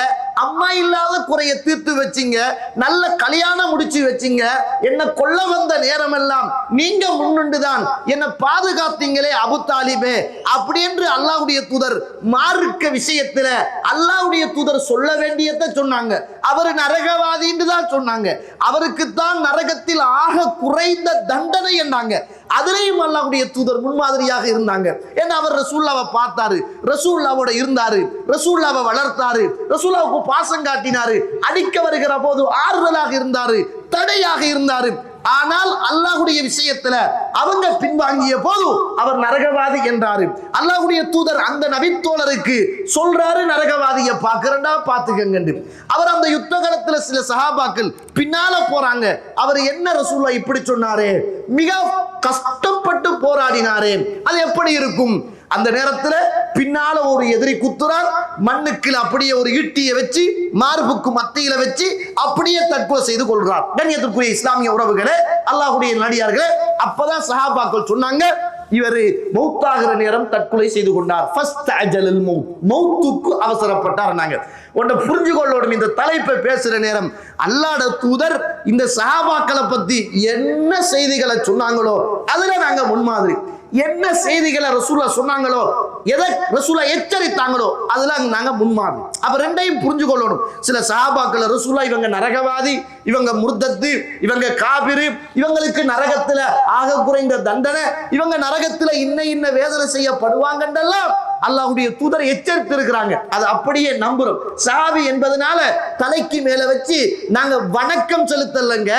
அம்மா இல்லாத குறைய தீர்த்து வச்சிங்க, நல்ல கல்யாணம் முடிச்சு வச்சிங்க, என்ன கொல்ல வந்த நேரம் எல்லாம் நீங்க முன்னுண்டுதான் என்னை பாதுகாத்தீங்களே அபு தாலிபே அப்படி என்று அல்லாஹ்வுடைய தூதர் மார்க்க விஷயத்துல அல்லாஹ்வுடைய தூதர் சொல்ல வேண்டியதை சொன்னாங்க. அவர் நரகவாதின்னு தான் சொன்னாங்க, அவருக்குத்தான் நரகத்தில் ஆக குறைந்த தண்டனை என்றாங்க. அதிலேயும் அல்லாஹ்வுடைய தூதர் முன்மாதிரியாக இருந்தாங்க. ஏன்னா அவர் ரசூலுல்லாஹ்வை பார்த்தாரு, ரசூலுல்லாஹ்வோட இருந்தாரு, ரசூலுல்லாஹ்வை வளர்த்தாரு, ரசூலுல்லாஹ்வுக்கு பாசம் காட்டினாரு, அடிக்க வருகிற போது ஆறுதலாக இருந்தாரு, தடையாக இருந்தாரு. ஆனால் அல்லாஹ்வுடைய விஷயத்துல அவங்க பின்வாங்கிய போது அவர் நரகவாதி என்றாரு. அல்லாஹ்வுடைய தூதர் அந்த நபித்தோழருக்கு சொல்றாரு, நரகவாதியை பார்க்கிறண்டா பாத்துக்கங்க. அவர் அந்த யுத்த காலத்துல சில சஹாபாக்கள் பின்னால போறாங்க, அவர் என்ன ரசூலுல்லாஹ் இப்படி சொன்னாரே, மிக கஷ்டப்பட்டு போராடினாரே, அது எப்படி இருக்கும்? அந்த நேரத்துல பின்னால ஒரு எதிரி குத்துறார், மண்ணுக்கு அப்படியே ஒரு ஈட்டியை வச்சு மார்புக்கு மத்தியில வச்சு அப்படியே தற்கொலை செய்து கொள்றார். கண்ணியத்திற்குரிய இஸ்லாமிய உறவுகளே, அல்லாஹ்வுடைய நடிகார்களே, அப்பதான் சஹாபாக்கள் சொன்னாங்க, இவர் மௌத்தாகிற நேரம் தற்கொலை செய்து கொண்டார். மௌத்துக்கு அவசரப்பட்டார். நாங்க ஒன்றை புரிஞ்சு கொள்ளோடும். இந்த தலைப்பை பேசுற நேரம் அல்லாஹ்வுடைய தூதர் இந்த சஹாபாக்களை பத்தி என்ன செய்திகளை சொன்னாங்களோ அதுல நாங்க முன்மாதிரி. என்ன செய்திகளை ரசூலுல்லாஹ் சொன்னாங்களோ, எதை ரசூலுல்லாஹ் எச்சரித்தாங்களோ அதுல நாங்க முன்மாதிரி. அப்ப ரெண்டையும் புரிஞ்சு கொள்ளணும். சில சஹாபாக்கள் ரசூலுல்லாஹ் இவங்க நரகவாதி, இவங்க முர்த்தத்து, இவங்க காபிரு, இவங்களுக்கு நரகத்துல ஆக குறைந்த தண்டனை, இவங்க நரகத்துல இன்ன வேதனை செய்யப்படுவாங்கன்றெல்லாம் அல்லாஹ்வுடைய தூதர் எச்சரித்து இருக்கிறாங்க. அது அப்படியே நம்புறோம். சஹாபி என்பதனால தலைக்கு மேல வச்சு நாங்க வணக்கம் செலுத்தலங்க.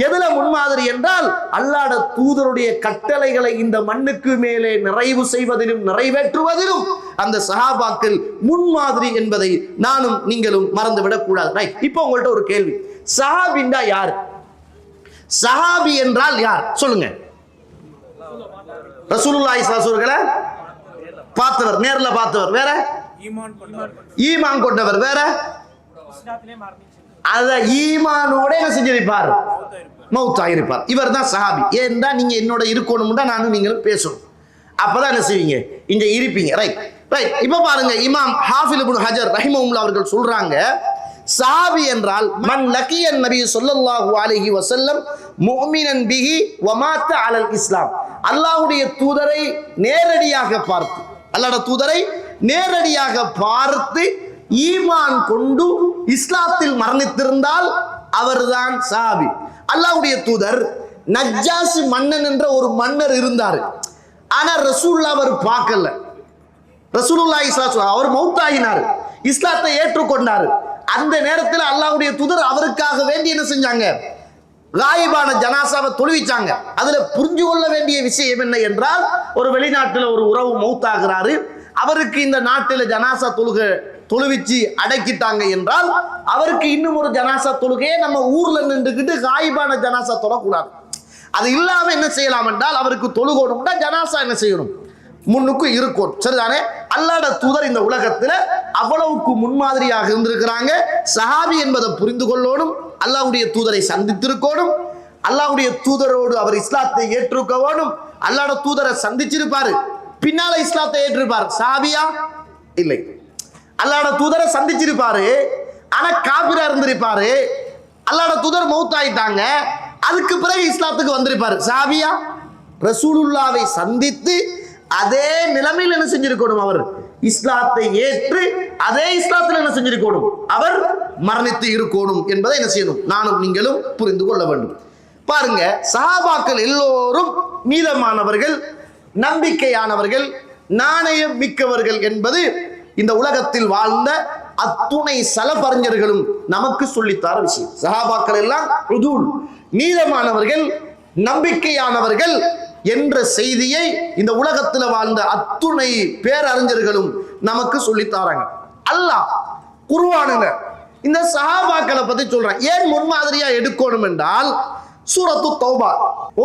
எதுல முன்மாதிரி என்றால் அல்லாஹ்வுடைய தூதருடைய கட்டளைகளை இந்த மண்ணுக்கு மேலே நிறைவு செய்வதிலும் நிறைவேற்றுவதிலும் அந்த சஹாபாக்கள் முன்மாதிரி என்பதை நானும் நீங்களும் மறந்துவிடக் கூடாது. ரைட், இப்போ உங்கள்ட்ட ஒரு கேள்வி. சஹாபின்னா யார்? சஹாபி என்றால் யார் சொல்லுங்க. ரசூலுல்லாஹி ஸல்லல்லாஹு அலைஹி வஸல்லம் பார்த்தவர், நேர்ல பார்த்தவர், வேற ஈமான் கொண்டவர், வேற அத ஈமானோட என்ன செஞ்சிருப்பார்? மௌத்தா இருப்பார். இவர் தான் சஹாபி. ஏன்னா நீங்க என்னோட இருக்கணும்னா நானும் நீங்களும் பேசணும். அப்பதான் என்ன செய்வீங்க? இங்க இருப்பீங்க. Right right. இப்ப பாருங்க, இமாம் ஹாஃபில் இப்னு ஹஜர் ரஹிமஹுல்லாஹ் அவர்கள் சொல்றாங்க, சஹாபி என்றால் மன் லக்கியன் நபி ஸல்லல்லாஹு அலைஹி வஸல்லம் முஃமினன் பிஹி வ மாத அலல் இஸ்லாம். அல்லாஹ்வுடைய தூதரை நேரடியாக பார்த்து, அல்லாஹ்வுடைய தூதரை நேரடியாக பார்த்து ஈமான் கொண்டு இஸ்லாத்தில் மரணித்திருந்தால் அவர்தான் சஹாபி. அல்லாஹ்வுடைய தூதர் நஜ்ஜாசி மன்னன் என்ற ஒரு மன்னர் இருந்தார். ஆனா ரசூலுல்லாஹ் அவர் பார்க்கல. ரசூலுல்லாஹி ஸல்லல்லாஹு அலைஹி வஸல்லம் அவர் மௌத்தாகினார், இஸ்லாத்தை ஏற்றுக்கொண்டார். அந்த நேரத்தில் அல்லாஹ்வுடைய தூதர் அவருக்காக வேண்டி என்ன செஞ்சாங்க? காயிபான ஜனாசாவை தொழுவிச்சாங்க. அதுல புரிஞ்சு கொள்ள வேண்டிய விஷயம் என்ன என்றால், ஒரு வெளிநாட்டுல ஒரு உறவு மௌத்தாகிறாரு, அவருக்கு இந்த நாட்டில ஜனாசா தொழுவிச்சு அடக்கிட்டாங்க என்றால் அவருக்கு இன்னும் ஒரு ஜனாசா தொழுகையே நம்ம ஊர்ல நின்றுக்கிட்டு காயிபான ஜனாசா தொழக்கூடாது. அது இல்லாம என்ன செய்யலாம் என்றால், அவருக்கு தொழுகணும்னா ஜனாசா என்ன செய்யணும்? முன்னுக்கு இருக்கும். சரிதானே? அல்லாஹ்வுடைய தூதர் இந்த உலகத்துல அவ்வளவுக்கு முன்மாதிரியாக இருந்திருக்கிறாங்க. சஹாபி என்பதை புரிந்து கொள்ளணும். அல்லாஹ்வுடைய தூதரை சந்தித்திருக்கணும். அல்லாஹ்வுடைய தூதரோடு அவர் இஸ்லாத்தை ஏற்றுக்க வேணும். அல்லாஹ்வுடைய தூதரை சந்திச்சிருப்பாரு, பின்னால இஸ்லாத்தை ஏற்றிருப்பார். சஹாபியா? இல்லை. அல்லாஹ்வுடைய தூதரை சந்திச்சிருப்பாரு, ஆனா காபிரா இருந்திருப்பாரு. அல்லாஹ்வுடைய தூதர் மௌத்தாயிட்டாங்க, அதுக்கு பிறகு இஸ்லாத்துக்கு வந்திருப்பாரு. சஹாபியா? ரசூலுல்லாவை சந்தித்து அதே நிலைமையில் என்ன செஞ்சிருக்கணும்? அவர் இஸ்லாத்தை ஏற்று அதே இஸ்லாத்தில் என்ன செஞ்சிருக்கணும்? அவர் மரணித்து இருக்கணும் என்பதை என்ன செய்யணும்? நானும் நீங்களும் புரிந்து கொள்ள வேண்டும். பாருங்க, சஹாபாக்கள் எல்லோரும் நீதமானவர்கள், நம்பிக்கையானவர்கள், நாணயம் மிக்கவர்கள் என்பது இந்த உலகத்தில் வாழ்ந்த அத்துணை சலபறிஞர்களும் நமக்கு சொல்லித்தார விஷயம். சஹாபாக்கள் எல்லாம் உதூல், நீதமானவர்கள், நம்பிக்கையானவர்கள் என்ற செய்தியை இந்த உலகத்தில் வாழ்ந்த அத்துணை பேரறிஞர்களும் நமக்கு சொல்லித்தாராங்க. அல்லாஹ் குர்ஆனில் இந்த சஹாபாக்களை பத்தி சொல்றான். ஏன் முன்மாதிரியா எடுக்கணும் என்றால், சூரத்து தௌபா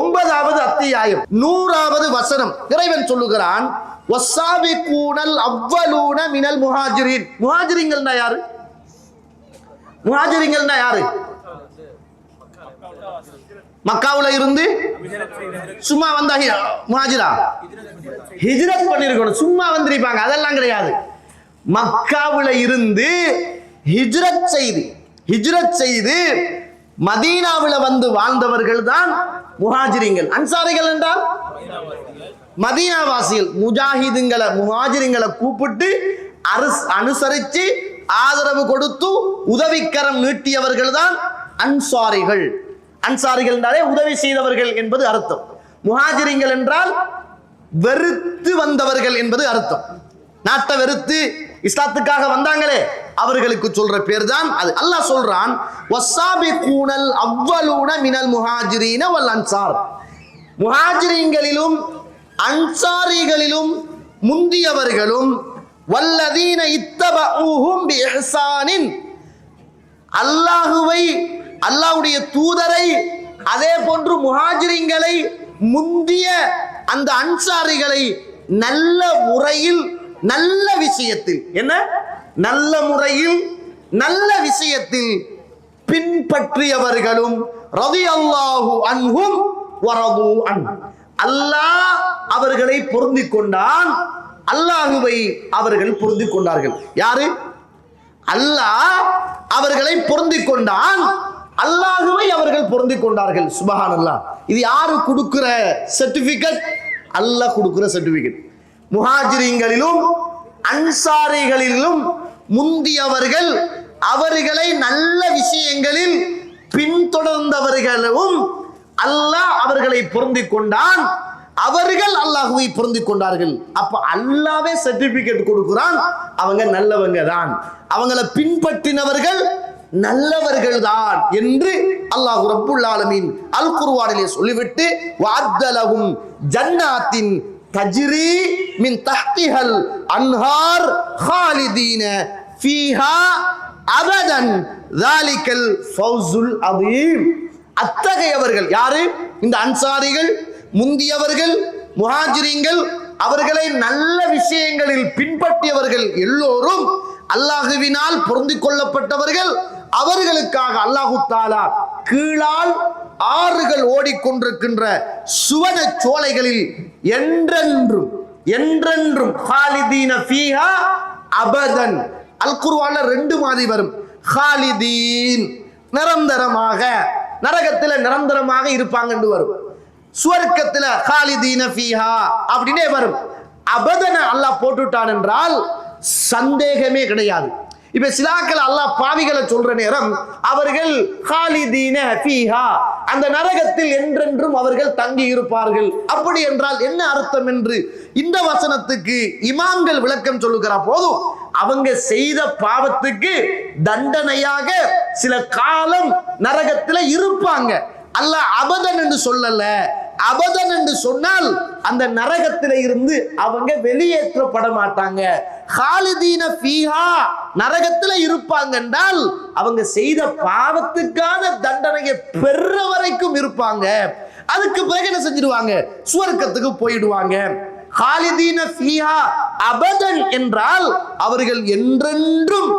9வது அத்தியாயம் 100வது வசனம் இறைவன் சொல்லுகிறான், வஸ்ஸாபிகூனல் அவ்வலூன மினல் முஹாஜிரின். முஹாஜிரிங்கள்னா யாரு? முஹாஜிரிங்கள்னா யாரு? மக்காவுல இருந்து சும்மா வந்தா முஹாஜிரா? ஹிஜ்ரத் பண்ணிருக்கணும். சும்மா வந்திருப்பாங்க, அதெல்லாம் கிடையாது. மக்காவுல இருந்து ஹிஜ்ரத் செய்து மதீனாவுல வந்து வாழ்ந்தவர்கள் தான் முஹாஜிரிங்கள். அன்சாரிகள் என்றால் மதீனாவாசிகள். முஜாஹிதுங்களை முஹாஜிரிங்களை கூப்பிட்டு அனுசரித்து ஆதரவு கொடுத்து உதவிக்கரம் நீட்டியவர்கள் தான் அன்சாரிகள். அன்சாரிகள் என்றாலே உதவி செய்தவர்கள் என்பது அர்த்தம். முஹாஜிரிங்கள் என்றால் வெறுத்து வந்தவர்கள் என்பது அர்த்தம். நாட்டை வெறுத்து இஸ்லாத்துக்காக வந்தாங்களே, அவர்களுக்கு சொல்ற பேர் தான் அது. அல்லாஹ் சொல்றான், வஸ்ஸாபிகூனல் அவ்வலூன மினல் முஹாஜிரீன வல் அன்சார். முஹாஜிரிங்களிலும் அன்சாரிகளிலும் முந்தியவர்களும், வல்லதீன இத்தபஊஹும் பிஇஹ்சானின், அல்லாஹ்வை, அல்லாஹ்வுடைய தூதரை, அதே போன்று முஹாஜிரிங்களை முந்திய அந்த அன்சாரிகளை நல்ல முறையில், நல்ல விஷயத்தில், என்ன நல்ல முறையில் நல்ல விஷயத்தில் பின்பற்றியவர்களும், ரலியல்லாஹு அன்ஹும் வரது அன், அல்லாஹ் அவர்களை பொருந்திக் கொண்டான், அல்லாஹுவை அவர்கள் பொருந்திக் கொண்டார்கள். யாரு? அல்லாஹ் அவர்களை பொருந்திக் கொண்டான், அல்லாஹுவை அவர்கள் பொருந்திக் கொண்டார்கள். சுப்ஹானல்லாஹ். இது யாரு கொடுக்கிற சர்டிபிகேட்? அல்லாஹ் கொடுக்கிற சர்டிபிகேட். முஹாஜிரிங்களிலும் அன்சாரிகளிலும் முந்தியவர்கள், அவர்களை நல்ல விஷயங்களில் பின்தொடர்ந்தவர்களும் அல்லாஹ் அவர்களை பொருந்திக் கொண்டான், அவர்கள் அல்லாஹ்வை பொருந்திக் கொண்டார்கள். அப்ப அல்லாஹ்வே சர்டிபிகேட் கொடுக்கிறான், அவங்க நல்லவங்க தான், அவங்களை பின்பற்றினவர்கள் நல்லவர்கள் தான் என்று அல்லாஹ் ரப்புல் ஆலமீன் அல் குர்ஆனிலே சொல்லிவிட்டு வஅத்தலஹும் ஜன்னாத்தின் தஜ்ரி மின் தஹ்திஹல் அன்ஹார் காலிதீன ஃபீஹா அபதன் ذلكல் ஃபௌசுல் அதீம். அத்தகையவர்கள் யாரு? இந்த அன்சாரிகள், முந்தியவர்கள், முஹாஜிரீன்கள், அவர்களை நல்ல விஷயங்களில் பின்பற்றியவர்கள் எல்லோரும் அல்லாஹுவினால் பொருந்திக் கொள்ளப்பட்டவர்கள். அவர்களுக்காக அல்லாஹு தஆலா கீழால் ஆறுகள் ஓடிக்கொண்டிருக்கின்ற சுவன சோலைகளில் என்றென்றும் என்றென்றும் காலிதீன ஃபீஹா அபதன். அல் குர்ஆன்ல 2 மாதிரி வரும். காலிதீன் நிரந்தரமாக, நரகத்துல நிரந்தரமாக இருப்பாங்க என்று வரும். சுவர்க்கத்துல காலிதீன ஃபீஹா அப்படினே வரும். அபதன அல்லாஹ் போட்டுட்டான் என்றால் சந்தேகமே கிடையாது. இப்ப சிலாக்கள் அல்லாஹ் பாவிகளை சொல்ற நேரம் அவர்கள் காலிதீன ஃபீஹா, அந்த நரகத்தில் என்றென்றும் அவர்கள் தங்கி இருப்பார்கள். அப்படி என்றால் என்ன அர்த்தம் என்று இந்த வசனத்துக்கு இமாம்கள் விளக்கம் சொல்லுகிற போதும், அவங்க செய்த பாவத்துக்கு தண்டனையாக சில காலம் நரகத்தில் இருப்பாங்க. அல்லாஹ் அபதன் என்று சொல்லல. அபதன் என்று சொன்னால் அந்த நரகத்தில இருந்து அவங்க வெளியேற்றப்பட மாட்டாங்க. காலிதீன ஃபீஹா, நரகத்துல இருப்பாங்க என்றால் அவங்க செய்த பாவத்துக்கான தண்டனையை பெற வரைக்கும் இருப்பாங்க. அதுக்கு பிறகு என்ன செஞ்சிடுவாங்க? சுவர்க்கத்துக்கு போயிடுவாங்க. காலிதீன ஃபீஹா அபதன் என்றால் அவர்கள் என்றென்றும்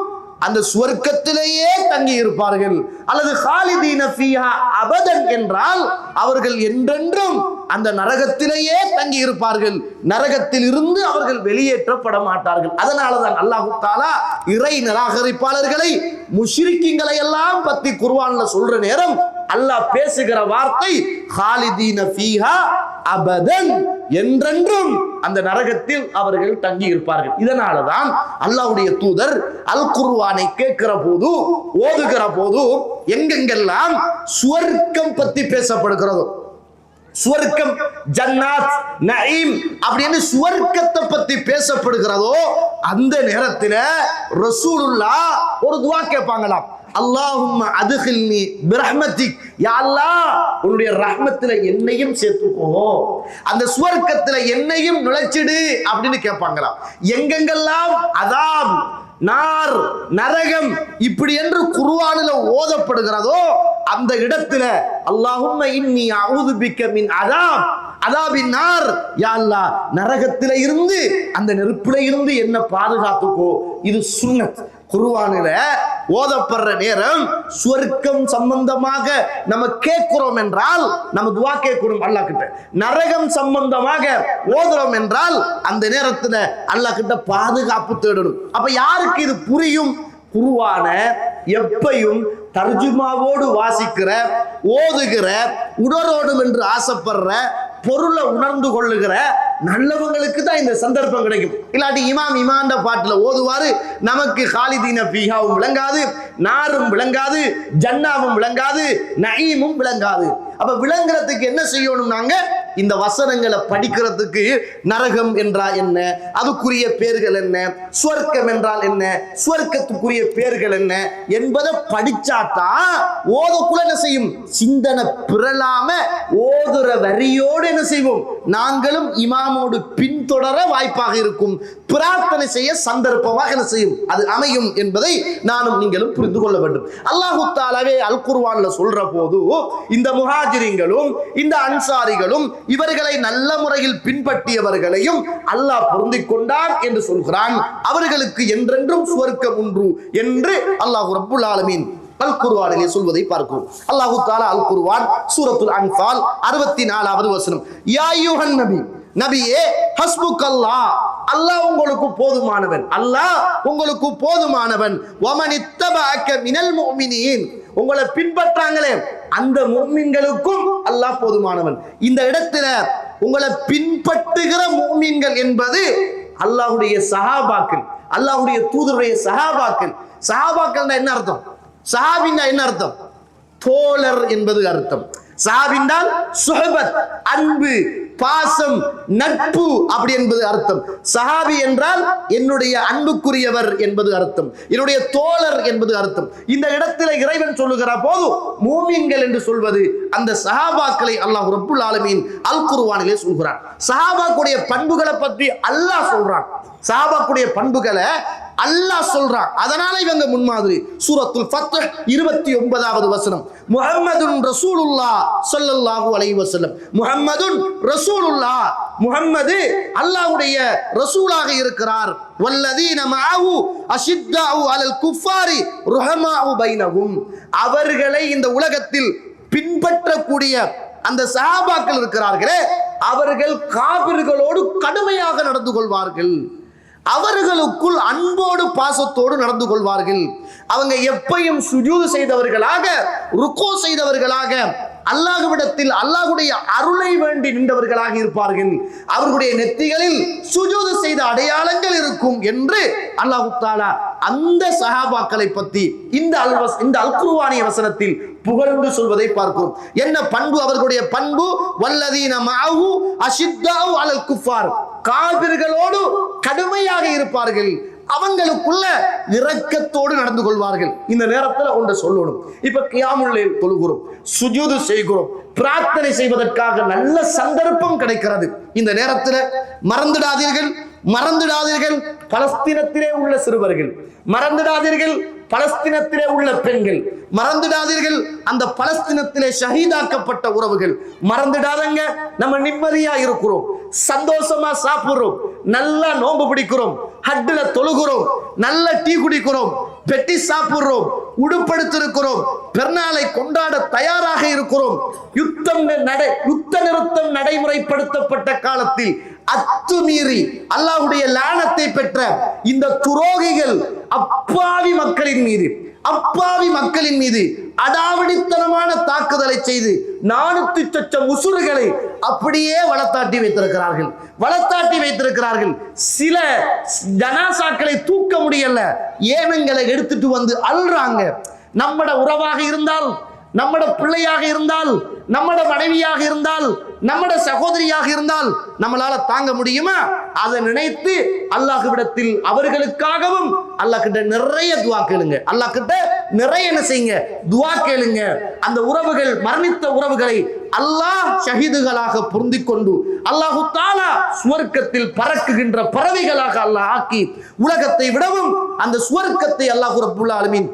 அந்த சுவர்க்கத்திலேயே தங்கி இருப்பார்கள். அல்லது காலிதீன ஃபீஹா அபதன் என்றால் அவர்கள் என்றென்றும் அந்த நரகத்திலேயே தங்கி இருப்பார்கள். நரகத்தில் இருந்து அவர்கள் வெளியேற்றப்பட மாட்டார்கள். அதனாலதான் அல்லாஹ் தஆலா இறை நிராகரிப்பாளர்களை, முஷ்ரிக்கீன்களை எல்லாம் பத்தி குர்ஆன்ல சொல்ற நேரம் அல்லாஹ் பேசுகிற வார்த்தை காலிதீன ஃபீஹா அபதன், என்றென்றும் அந்த நரகத்தில் அவர்கள் தங்கி இருப்பார்கள். இதனாலதான் அல்லாஹ்வுடைய தூதர் அல் குர்ஆனை கேட்கிற போது, ஓதுகிற போது எங்கெங்கெல்லாம் சுவர்க்கம் பத்தி பேசப்படுகிறதோ, சுவர்க்கம் ஜன்னாத் நஈம் அப்படின்னு சுவர்க்கத்தை பத்தி பேசப்படுகிறதோ அந்த நேரத்தில் ரசூலுல்லாஹ் ஒரு துஆ கேட்பாங்களாம். அல்லாஹும்ம அதுகில்னி பிரஹ்மத்திக், யா அல்லாஹ் உன்னுடைய ரஹ்மத்துல என்னையும் சேர்த்துக்கோ, அந்த சுவர்க்கத்துல என்னையும் நுழைச்சிடு அப்படின்னு கேட்பாங்களாம். எங்கெங்கெல்லாம் அதாப், நார், நரகம் இப்படி என்று குர்ஆனில் ஓதப்படுகிறதோ அந்த இடத்துல அல்லாஹும்ம இன்னி அஊது பிக்க மின் அதாப் அதாபின் நார், யா அல்லாஹ் நரகத்தில இருந்து, அந்த நெருப்பில இருந்து என்ன பாதுகாத்துக்கோ. இது சுன்னத். குர்ஆனில ஓதப்படுற நேரம் சுவர்க்கம் சம்பந்தமாக நம்ம கேட்கிறோம் என்றால் நம்ம துஆ கேட்கிறோம் அல்லாஹ் கிட்ட. நரகம் சம்பந்தமாக ஓதுறோம் என்றால் அந்த நேரத்துல அல்லாஹ் கிட்ட பாதுகாப்பு தேடணும். அப்ப யாருக்கு இது புரியும்? குர்ஆன எப்பையும் தர்ஜுமாவோடு வாசிக்கிற, ஓதுகிற, உணரோடும் என்று ஆசைப்படுற, பொருளை உணர்ந்து கொள்ளுகிற நல்லவங்களுக்கு தான் இந்த சந்தர்ப்பம் கிடைக்கும். இல்லாட்டி இமாண்ட பாட்டுல ஓதுவாரு, நமக்கு காலிதீன ஃபீஹாவும் விளங்காது, நாரும் விளங்காது, ஜன்னாவும் விளங்காது, நஈமும் விளங்காது. அப்ப விளங்குறதுக்கு என்ன செய்யணும்? நாங்க இந்த வசனங்களை படிக்கிறதுக்கு நரகம் என்றால் என்ன, அதுக்குரிய பேர்கள் என்ன, சுவர்க்கம் என்றால் என்ன, சுவர்க்கத்துக்குரிய பேர்கள் என்ன என்பதை படிச்சாதான் ஓதக்குள்ள என்ன செய்யும்? சிந்தனை பிறலாம ஓதுற வரியோடு என்ன செய்வோம்? நாங்களும் இமாமோடு பின்தொடர வாய்ப்பாக இருக்கும். பிரார்த்தனை செய்ய சந்தர்ப்பமாக என்ன செய்யும்? அது அமையும் என்பதை நானும் நீங்களும் புரிந்து கொள்ள வேண்டும். அல்லாஹ் தஆலாவே அல் குர்ஆன்ல சொல்ற போது இந்த முஹாஜிரின்களும் இந்த அன்சாரிகளும் இவர்களை நல்ல முறையில் பின்பற்றியவர்களையும் அல்லாஹ் பொருந்திக் கொண்டான் என்று சொல்கிறான். அவர்களுக்கு என்றென்றும் சுவர்க்கம் உண்டு என்று அல்லாஹ் ரப்புல் ஆலமீன் அல் குர்ஆனிலே சொல்வதை பார்க்கிறோம். அல்லாஹ் தஆலா அல் குர்ஆன் சூரத்துல் அன்ஃபால் 64வது வசனம், யா அய்யுஹன் நபி, நபியே, ஹஸ்புக்கல்லாஹ், அல்லாஹ் உங்களுக்கு போதுமானவன், அல்லாஹ் உங்களுக்கு போதுமானவன், வமனித்தபஅக மினல் முஃமினீன், உங்களை பின்பற்றாங்களே அந்த முஃமின்களுக்கும் அல்லாஹ் போதுமானவன். இந்த இடத்துல உங்களை பின்பற்றுகிற முஃமின்கள் என்பது அல்லாஹ்வுடைய சஹாபாக்கள், அல்லாஹ்வுடைய தூதருடைய சஹாபாக்கள். சஹாபாக்கள் என்ன அர்த்தம்? சஹாபின்னா என்ன அர்த்தம்? தோழர் என்பது அர்த்தம். சஹாபின்னால் சுஹபத், அன்பு, பாசம், நட்பு அப்படி என்பது அர்த்தம். சஹாபி என்றால் என்னுடைய அன்புக்குரியவர் என்பது அர்த்தம், என்னுடைய தோழர் என்பது அர்த்தம். இந்த இடத்துல இறைவன் சொல்லுகிற போது மூமின்கள் என்று சொல்வது அந்த சஹாபாக்களை அல்லாஹ் ரப்புல் ஆலமீன் அல் குர்ஆனிலே சொல்கிறான். சஹாபாக்குடைய பண்புகளை பற்றி அல்லாஹ் சொல்றான். சஹாபாக்குடைய பண்புகளை அல்லாஹ் சொல்றான். அதனால இவங்க முன்மாதிரி. சூரத்துல் ஃபத்ஹ் 29வது வசனம், முஹம்மதுன் ரசூலுல்லாஹ் ஸல்லல்லாஹு அலைஹி வஸல்லம். முஹம்மதுன் ரசூலுல்லாஹ், முஹம்மது அல்லாஹ்வுடைய ரசூலாக இருக்கிறார். வல்லதீன மஅஹு அஷித்தாஉ அலல் குஃபாரி ருஹமாஉ பைனஹும். அவர்களை இந்த உலகத்தில் பின்பற்றக்கூடிய அந்த சஹாபாக்கள் இருக்கிறார்களே, அவர்கள் காபிர்களோடு கடுமையாக நடந்து கொள்வார்கள். அவர்களுக்குள் அன்போடு பாசத்தோடு நடந்து கொள்வார்கள். அவங்க எப்பையும் சுஜூது செய்தவர்களாக, ருக்கூ செய்தவர்களாக, அல்லாஹ்விடத்தில் அல்லாஹ்வுடைய அருளை வேண்டி நின்றவர்களாக இருப்பார்கள். அவர்களுடைய நெத்திகளில் சுஜூது செய்த அடையாளங்கள் இருக்கும் என்று அல்லாஹ் தஆலா அந்த சஹாபாக்களை பற்றி இந்த அல் குர்ஆனிய வசனத்தில் புகழ்ந்து சொல்வதை பார்க்கிறோம். என்ன பண்பு அவர்களுடைய பண்பு? வல்லதீன மஅஹு அஷித்தாஉ அலல் குஃபார், காபிர்களோடு கடுமையாக இருப்பார்கள், அவங்களுக்குள்ள இரக்கத்தோடு நடந்து கொள்வார்கள். இந்த நேரத்தில் ஒன்றை சொல்லணும். இப்ப கியாமுல் லைல் தொழுகிறோம், சுஜூது செய்கிறோம், பிரார்த்தனை செய்வதற்காக நல்ல சந்தர்ப்பம் கிடைக்கிறது. இந்த நேரத்தில் மறந்துடாதீர்கள், மறந்துடாதீர்கள் பலஸ்தீனத்திலே உள்ள சிறுவர்கள், மறந்துடாதீர்கள் பலஸ்தீனத்திலே உள்ள பெண்கள், மறந்துடாதீர்கள் அந்த பலஸ்தீனத்திலே ஷஹீதாக்கப்பட்ட உறவுகள், மறந்துடாதங்க. நம்ம நிம்மதியா இருக்கிறோம், சந்தோஷமா சாப்பிடுறோம், நல்லா நோன்பு பிடிக்கிறோம், ஹட்ல தொழுகிறோம், நல்ல டீ குடிக்கிறோம், பெட்டி சாப்பிடுறோம், உடுப்படுத்திருக்கிறோம், பெருநாளை கொண்டாட தயாராக இருக்கிறோம். யுத்த நிறுத்தம் நடைமுறைப்படுத்தப்பட்ட காலத்தில் அத்துமீறி அல்லாஹ்வுடைய லானத்தை பெற்ற இந்த துரோகிகள் அப்பாவி மக்களின் மீது அடாவடித்தனமான தாக்குதலை செய்து 400 லட்சம் உசுறுகளை அப்படியே வளர்த்தாட்டி வைத்திருக்கிறார்கள். சில ஜனாசாக்களை தூக்க முடியல, ஏனங்களை எடுத்துட்டு வந்து அல்றாங்க. நம்மட உறவாக இருந்தால், நம்மட பிள்ளையாக இருந்தால், நம்மட மனைவியாக இருந்தால், நம்மட சகோதரியாக இருந்தால் நம்மளால தாங்க முடியுமா? அதை நினைத்து அல்லாஹ்விடத்தில் அவர்களுக்காகவும் அல்லாஹ் கிட்ட நிறைய துஆ கேளுங்க. அல்லாஹ் கிட்ட நிறைய என்ன செய்யுங்க? துஆ கேளுங்க. அந்த உறவுகள், மரணித்த உறவுகளை அல்லாஹ் ஷஹீதுகளாக பொருந்திக் கொண்டு அல்லாஹு தஆலா சுவர்க்கத்தில் பறக்குகின்ற பறவைகளாக அல்லாஹ் ஆக்கி உலகத்தை விடவும் அந்த சுவர்க்கத்தை அல்லாஹ் ரப்புல் ஆலமீன்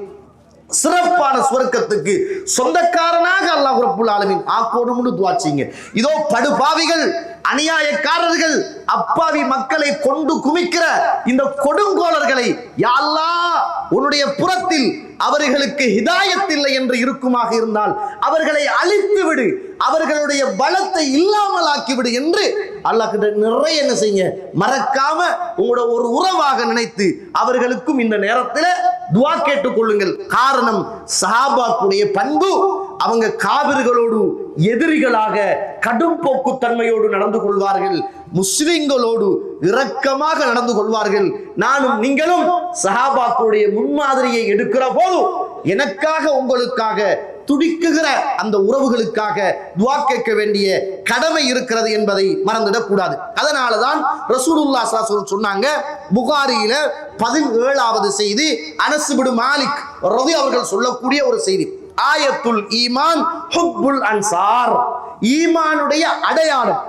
சிறப்பான சுவர்க்கத்துக்கு சொந்தக்காரனாக அல்லாஹ் ரப்புல் ஆலமீன் ஆக்கணும்னு துஆ செய்யுங்க. இதோ படுபாவிகள், அநியாயக்காரர்கள், அப்பாவி மக்களை கொண்டு குமிக்கிற இந்த கொடுங்கோலர்களை யா அல்லாஹ் உன்னுடைய புறத்தில் அவர்களுக்கு ஹிதாயத் இல்லை என்று இருக்குமாக இருந்தால் அவர்களை அழித்து விடு, அவர்களுடைய பலத்தை இல்லாமல் ஆக்கிவிடு என்று அல்லாஹ் கிட்ட நிறைய என்ன செய்யுங்க? மறக்காம உங்களோட ஒரு உறவாக நினைத்து அவர்களுக்கும் இந்த நேரத்தில் துஆ கேட்டுக் கொள்ளுங்கள். காரணம், சஹாபாக்குடைய பண்பு, அவங்க காபிர்களோடு எதிரிகளாக கடும் போக்குத்தன்மையோடு நடந்து கொள்வார்கள், முஸ்லிம்களோடு இரக்கமாக நடந்து கொள்வார்கள். நானும் நீங்களும் சஹாபாக்களுடைய முன்மாதிரியை எடுக்கிற போது எனக்காக உங்களுக்காக துடிக்குகிற அந்த உறவுகளுக்காக துஆ கேட்க வேண்டிய கடமை இருக்கிறது என்பதை மறந்துடக் கூடாது. அதனாலதான் ரசூலுல்லாஹ் ஸல்லல்லாஹு அலைஹி வஸல்லம் சொன்னாங்க, புகாரியில 17வது செய்தி, அனஸ் இப்னு மாலிக் ரதி அவர்கள் சொல்லக்கூடிய ஒரு செய்தி, ஆயத்துல் ஈமான் ஹுப்புல் அன்சார், ஈமானுடைய அடையாளம்.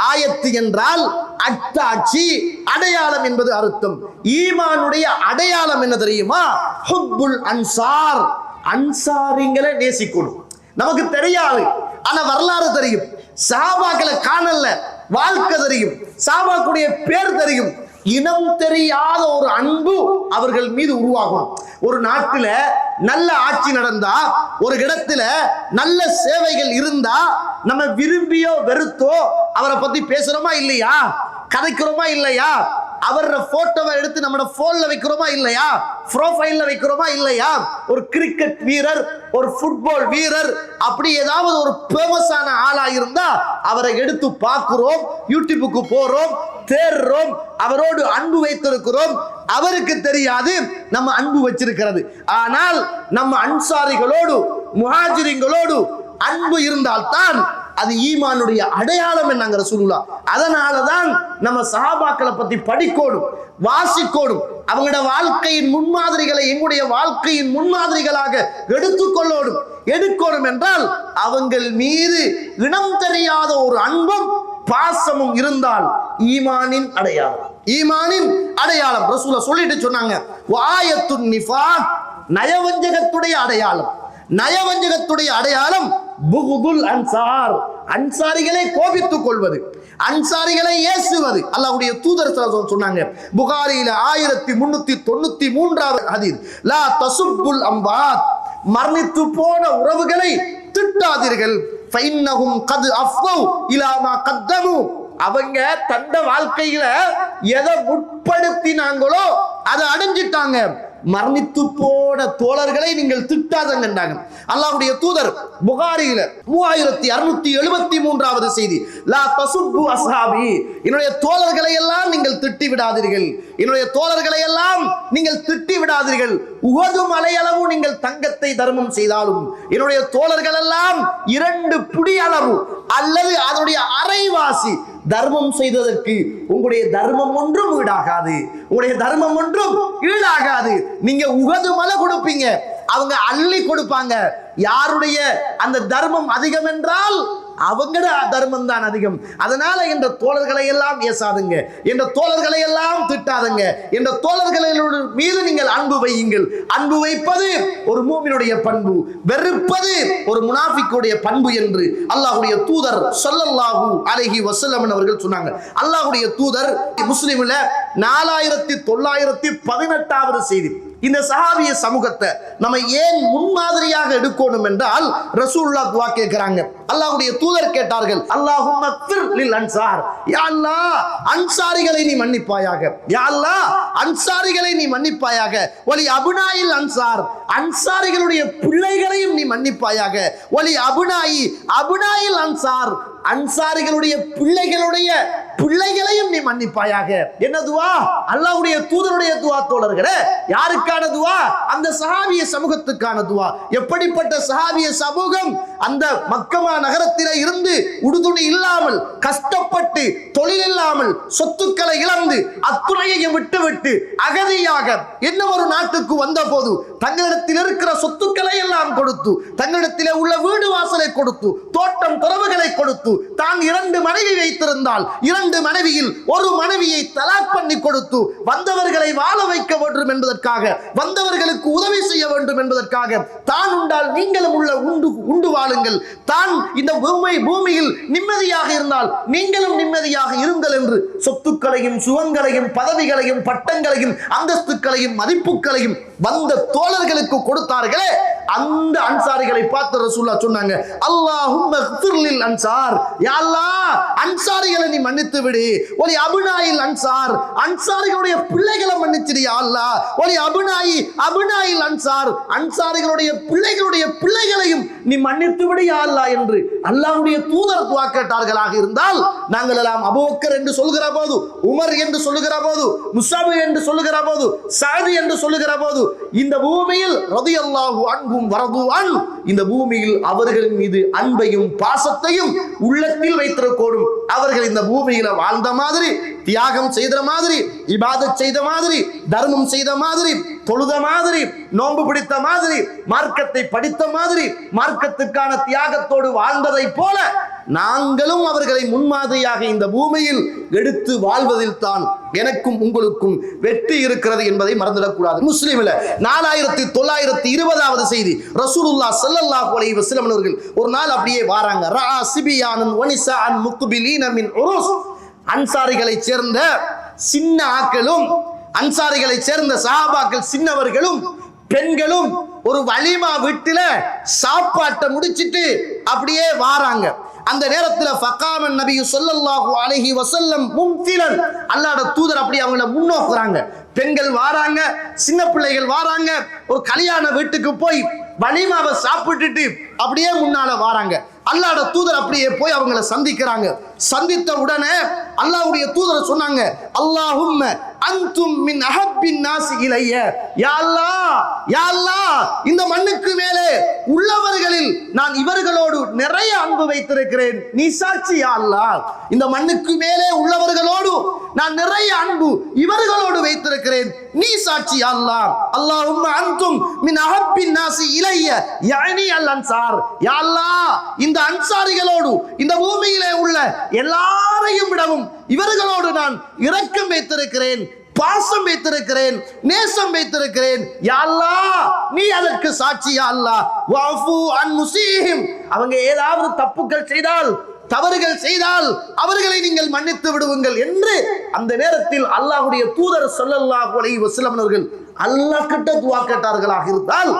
ஆயத்து என்றால் அத்தாட்சி, அடையாளம் என்பது அர்த்தம். ஈமானுடைய அடையாளம் என்ன தெரியுமா? ஹுப்புல் அன்சார், அன்சாரிங்களை நேசிக்கணும். நமக்கு தெரியாது, ஆனா வரலாறு தெரியும். சஹாபாக்களை காணல, வாழ்க்கை தெரியும், சஹாபாக்குடைய பேர் தெரியும். இனம் தெரியாத ஒரு அன்பு அவர்கள் மீது உருவாகும். ஒரு நாட்டில நல்ல ஆட்சி நடந்தா, ஒரு இடத்துல நல்ல சேவைகள் இருந்தா, நம்ம விரும்பியோ வெறுத்தோ அவரை பத்தி பேசுறோமா இல்லையா? கதைக்கிறோமா இல்லையா? அவர போட்டோவை எடுத்து நம்ம போன்ல வைக்கிறோமா இல்லையா? ப்ரோஃபைல்ல வைக்கிறோமா இல்லையா? ஒரு கிரிக்கெட் வீரர், ஒரு ஃபுட்பால் வீரர், அப்படி ஏதாவது ஒரு ஃபேமஸான ஆளா இருந்தா அவரை எடுத்து பார்க்கிறோம், யூடியூபுக்கு போறோம், தேடுறோம், அவரோடு அன்பு வைத்திருக்கிறோம். அவருக்கு தெரியாது நம்ம அன்பு வச்சிருக்கிறது. ஆனால் நம்ம அன்சாரிகளோடு முஹாஜிரிங்களோடு அன்பு இருந்தால்தான் அது ஈமானுடைய அடையாளம் என்னங்கிற ரசூலுல்லாஹ். அதனாலதான் நம்ம சஹாபாக்களை பத்தி படிக்கோடும், வாசிக்கோடும், அவங்களோட வாழ்க்கையின் முன்மாதிரிகளை எங்களுடைய வாழ்க்கையின் முன்மாதிரிகளாக எடுத்துக்கொள்ளோடும். எடுக்கணும் என்றால் அவங்கள் மீது இனம் தெரியாத ஒரு அன்பும் பாசமும் இருந்தால் ஈமானின் அடையாளம், ஈமானின் அடையாளம். ரசூலுல்லாஹ் சொல்லிட்டு சொன்னாங்க, வாயத்துன் நிஃபாக், நயவஞ்சகத்துடைய அடையாளம். நயவஞ்சகத்துடைய அடையாளம் புகுதுல் அன்சார், அன்சாரிகளை கோபித்துக் கொள்வது, அன்சாரிகளை ஏசுவது. அல்லாஹ்வுடைய தூதர் சொன்னாங்க புகாரியில 1393வது ஹதீஸ், லா தசுப்புல் அம்வாத், மரணித்து போன உறவுகளை திட்டாதீர்கள். ஃபைன்னஹும் கத் அஃபவ் இலா மா கத்தமு, அவங்க தந்த வாழ்க்கையில எதை முற்படுத்தினாங்களோ அதை அடைஞ்சிட்டாங்க. மரணித்து போன தோழர்களை நீங்கள் திட்டாதங்கண்டாங்க. அல்லாஹ்வுடைய தூதர் புகாரியில 3673வது செய்தி, லா தசுப்பு அஸ்ஹாபி, என்னுடைய தோழர்களை எல்லாம் நீங்கள் திட்டி விடாதீர்கள், என்னுடைய தோழர்களை எல்லாம் நீங்கள் திட்டி விடாதீர்கள். உஹது மலையளவு நீங்கள் தங்கத்தை தர்மம் செய்தாலும் என்னுடைய தோழர்கள் எல்லாம் 2 புடி அளவு அல்லது அதனுடைய அரைவாசி தர்மம் செய்ததற்கு உங்களுடைய தர்மம் ஒன்றும் ஈடாகாது, உங்களுடைய தர்மம் ஒன்றும் ஈடாகாது. நீங்க உஹது மலை கொடுப்பீங்க, அவங்க அள்ளி கொடுப்பாங்க. யாருடைய அந்த தர்மம் அதிகம் என்றால் அவங்களோட தர்மம் தான் அதிகம். அதனால என்ற தோழர்களை எல்லாம் ஏசாதுங்க, என்ற தோழர்களை எல்லாம் திட்டாதுங்க, என்ற தோழர்களோட மீது நீங்கள் அன்பு வையுங்கள். அன்பு வைப்பது ஒரு மூமினுடைய பண்பு, வெறுப்பது ஒரு முனாஃபிக்குடைய பண்பு என்று அல்லாஹ்வுடைய தூதர் ஸல்லல்லாஹு அலைஹி வஸல்லம் அவர்கள் சொன்னாங்க. அல்லாஹ்வுடைய தூதர் முஸ்லிம்ல 4918வது செய்தி. இந்த சஹாபிய சமூகத்தை நம்ம ஏன் முன்மாதிரியாக எடுக்கணும் என்றால் ரசூலுல்லாஹ் துஆ கேட்கிறாங்க. அல்லாஹ்வுடைய தூதர் கேட்டார்கள், அல்லாஹும்ம ஃபிர் லில் அன்சார், யா அல்லாஹ் அன்சாரிகளை நீ மன்னிப்பாயாக, யா அல்லாஹ் அன்சாரிகளை நீ மன்னிப்பாயாக, வலி அபுனாயில் அன்சார், அன்சாரிகளுடைய பிள்ளைகளையும் நீ மன்னிப்பாயாக, வலி அபுனாயில் அன்சார், அன்சாரிகளுடைய பிள்ளைகளுடைய பிள்ளைகளையும் நீ மன்னிப்பாயாக. என்ன துஆ? அல்லாஹ்வுடைய தூதருடைய துஆ தோழர்களே. யாருக்கான துஆ? அந்த சஹாபிய சமூகத்துக்கான துஆ. எப்படிப்பட்ட சஹாபிய சமூகம்? அந்த மக்கமா நகரத்திலே இருந்து உடுதுணி இல்லாமல் கஷ்டப்பட்டு தொழில் இல்லாமல் சொத்துக்களை இழந்து அத்துணையையும் விட்டுவிட்டு அகதியாக என்ன ஒரு நாட்டுக்கு வந்த போது தங்களிடத்தில் இருக்கிற சொத்துக்களை எல்லாம் கொடுத்து, தங்களிடத்திலே உள்ள வீடு வாசலை கொடுத்து, தோட்டம் துறவுகளை கொடுத்து, தான் 2 மனைவி வைத்திருந்தால் 2 மனைவியில் ஒரு மனைவியை தலாக் பண்ணி கொடுத்து வந்தவர்களை வாழ வைக்க வேண்டும் என்பதற்காக, வந்தவர்களுக்கு உதவி செய்ய வேண்டும் என்பதற்காக, தான் உண்டால் நீங்களும் உள்ள உண்டு வாழுங்கள், தான் இந்த பூமியில் நிம்மதியாக இருந்தால் நீங்களும் நிம்மதியாக இருங்கள் என்று சொத்துக்களையும் சுகங்களையும் பதவிகளையும் பட்டங்களையும் அந்தஸ்துக்களையும் மதிப்புகளையும் வந்த தோழர்களுக்கு கொடுத்தார்களே, அந்த அன்சாரிகளை பார்த்து ரசூலுல்லாஹ் சொன்னாங்க, அல்லாஹும்ம ஃபிர் லில் அன்சார், யா அல்லாஹ் அன்சாரிகளை நீ மன்னித்து விடு, ஒலி அபுனாயில் அன்சார், அன்சாரிகளுடைய பிள்ளைகளை மன்னிச்சிடு யா அல்லாஹ், ஒலி அபுனாயில் அன்சார், அன்சாரிகளுடைய பிள்ளைகளுடைய பிள்ளைகளையும் நீ மன்னித்து விடு யா அல்லாஹ் என்று அல்லாஹ்வுடைய தூதர் துஆ கேட்டார்களாக இருந்தால் நாங்கள் எல்லாம் அபூபக்கர் என்று சொல்கிற போது, உமர் என்று சொல்லுகிற போது, முஸஅப் என்று சொல்லுகிற போது, சஅத் என்று சொல்லுகிற போது, இந்த பூமியில் ரலியல்லாஹு அன்ஹும் வரது அன், இந்த பூமியில் அவர்களின் மீது அன்பையும் பாசத்தையும் உள்ளத்தில் வைத்திருக்கோடும். அவர்கள் இந்த பூமியில வாழ்ந்த மாதிரி, தியாகம் செய்த மாதிரி, இபாதத் செய்த மாதிரி, தர்மம் செய்த மாதிரி, தொழுத மாதிரி, நோன்பு பிடித்த மாதிரி, மார்க்கத்தை படித்த மாதிரி, மார்க்கத்துக்கான தியாகத்தோடு வாழ்ந்ததை போல நாங்களும் அவர்களை முன்மாதிரியாக இந்த பூமியில் எடுத்து வாழ்வதில் தான் எனக்கும் உங்களுக்கும் வெற்றி இருக்கிறது என்பதை மறந்துடக்கூடாது. முஸ்லிம்ல 4920வது செய்தி, ரசூலுல்லாஹ் ஸல்லல்லாஹு அலைஹி வஸல்லம் அவர்கள் ஒரு நாள் அப்படியே வராங்க. ரஆ சிபியானன் வனிசாஅன் முக்பிலீன மின் உருஸ், அன்சாரிகளை சேர்ந்த சின்ன ஆட்களும், அன்சாரிகளை சேர்ந்த சஹாபாக்கள் சின்னவர்களும் பெண்களும் ஒரு வலிமா வீட்டில சாப்பாட்டை முடிச்சிட்டு அப்படியே வாராங்க. அந்த நேரத்தில் ஃபகாமன் நபி ஸல்லல்லாஹு அலைஹி வஸல்லம் மும்திலன், அல்லாஹ்வுடைய தூதர் அப்படி அவங்கள முன்னோக்குறாங்க. பெண்கள் வாராங்க, சின்ன பிள்ளைகள் வாராங்க, ஒரு கல்யாண வீட்டுக்கு போய் வலிமாவை சாப்பிட்டுட்டு அப்படியே முன்னால வாராங்க. அல்லாஹ்வுடைய தூதர் அப்படியே போய் அவங்கள சந்திக்கிறாங்க. சந்தித்த உடனே அல்லாஹ்வுடைய தூதர் சொன்னாங்க, அல்லாஹும்ம அன்தும் மின் அஹப்பின் நாஸ் இலைய, யா அல்லாஹ், யா அல்லாஹ், இந்த மண்ணுக்கு மேலே உள்ளவர்களில் நான் இவர்களோடு நிறைய அன்பு வைத்திருக்கிறேன், நீ சாட்சி யா அல்லாஹ். இந்த மண்ணுக்கு மேலே உள்ளவர்களோடு நான் நிறைய அன்பு இவர்களோடு வைத்திருக்கிறேன், நீ சாட்சி யா அல்லாஹ். அல்லாஹும்ம அன்தும் மின் அஹப்பின் நாஸ் இலைய யஅனி அல் அன்சார், யா அல்லாஹ், இந்த அன்சாரிகளோடு இந்த பூமியிலே உள்ள எல்லாரையும் விடவும் இவர்களோடு நான் இரக்கம் வைத்திருக்கிறேன், பாசம் வைத்திருக்கிறேன், நேசம் வைத்திருக்கிறேன், யா அல்லாஹ், நீ அதற்கு சாட்சி யா அல்லாஹ். வஃபு அன் முஸீஹிம், அவங்க ஏதாவது தப்புகள் செய்தால், தவறுகள் செய்தால் அவர்களை நீங்கள் மன்னித்து விடுவீர்கள் என்று அந்த நேரத்தில் அல்லாஹ்வுடைய தூதர் ஸல்லல்லாஹு அலைஹி வஸல்லம் அவர்கள் அல்லாஹ் கிட்ட துஆ கேட்டார்களாக இருந்தால்,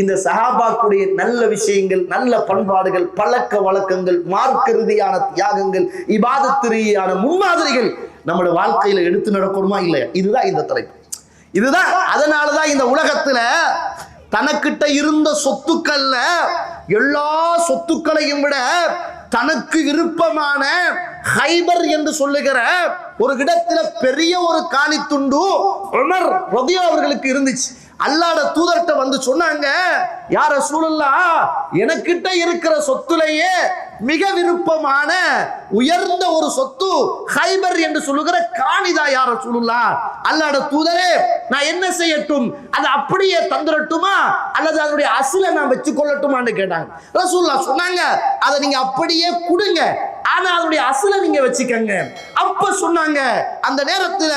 இந்த சஹாபாக்குடைய நல்ல விஷயங்கள், நல்ல பண்பாடுகள், பழக்க வழக்கங்கள், மார்க்க ரீதியான தியாகங்கள், இபாதத் ரீதியான முன்மாதிரிகள் நம்முடைய வாழ்க்கையில எடுத்து நடக்கணுமா இல்லையா? இதுதான் இந்த தலைப்பு. இதுதான், அதனாலதான் இந்த உலகத்துல தனக்கிட்ட இருந்த சொத்துக்கள்ல எல்லா சொத்துக்களையும் விட தனக்கு விருப்பமான ஹைபர் என்று சொல்லுகிற ஒரு இடத்துல பெரிய ஒரு காணி துண்டு உமர் ரலியல்லாஹு அவர்களுக்கு இருந்துச்சு. அல்லாஹ்வுடைய தூதர்கிட்ட வந்து சொன்னாங்க, யா ரசூலுல்லாஹ், எனக்கிட்ட இருக்கிற சொத்துலயே மிக விருப்பமான உயர்ந்த ஒரு சொத்து ஹைபர் என்று சொல்லுகிற காணிதா யா ரசூலுல்லாஹ். அல்லாஹ்வுடைய தூதரே, நான் என்ன செய்யட்டும்? அது அப்படியே தந்துரட்டுமா அல்லது அதனுடைய அசிலை நான் வச்சு கொள்ளட்டுமான்னு கேட்டாங்க. ரசூலுல்லாஹ் சொன்னாங்க, அதை நீங்க அப்படியே கொடுங்க, ஆனா அதனுடைய அசிலை நீங்க வச்சுக்கங்க. அப்ப சொன்னாங்க அந்த நேரத்துல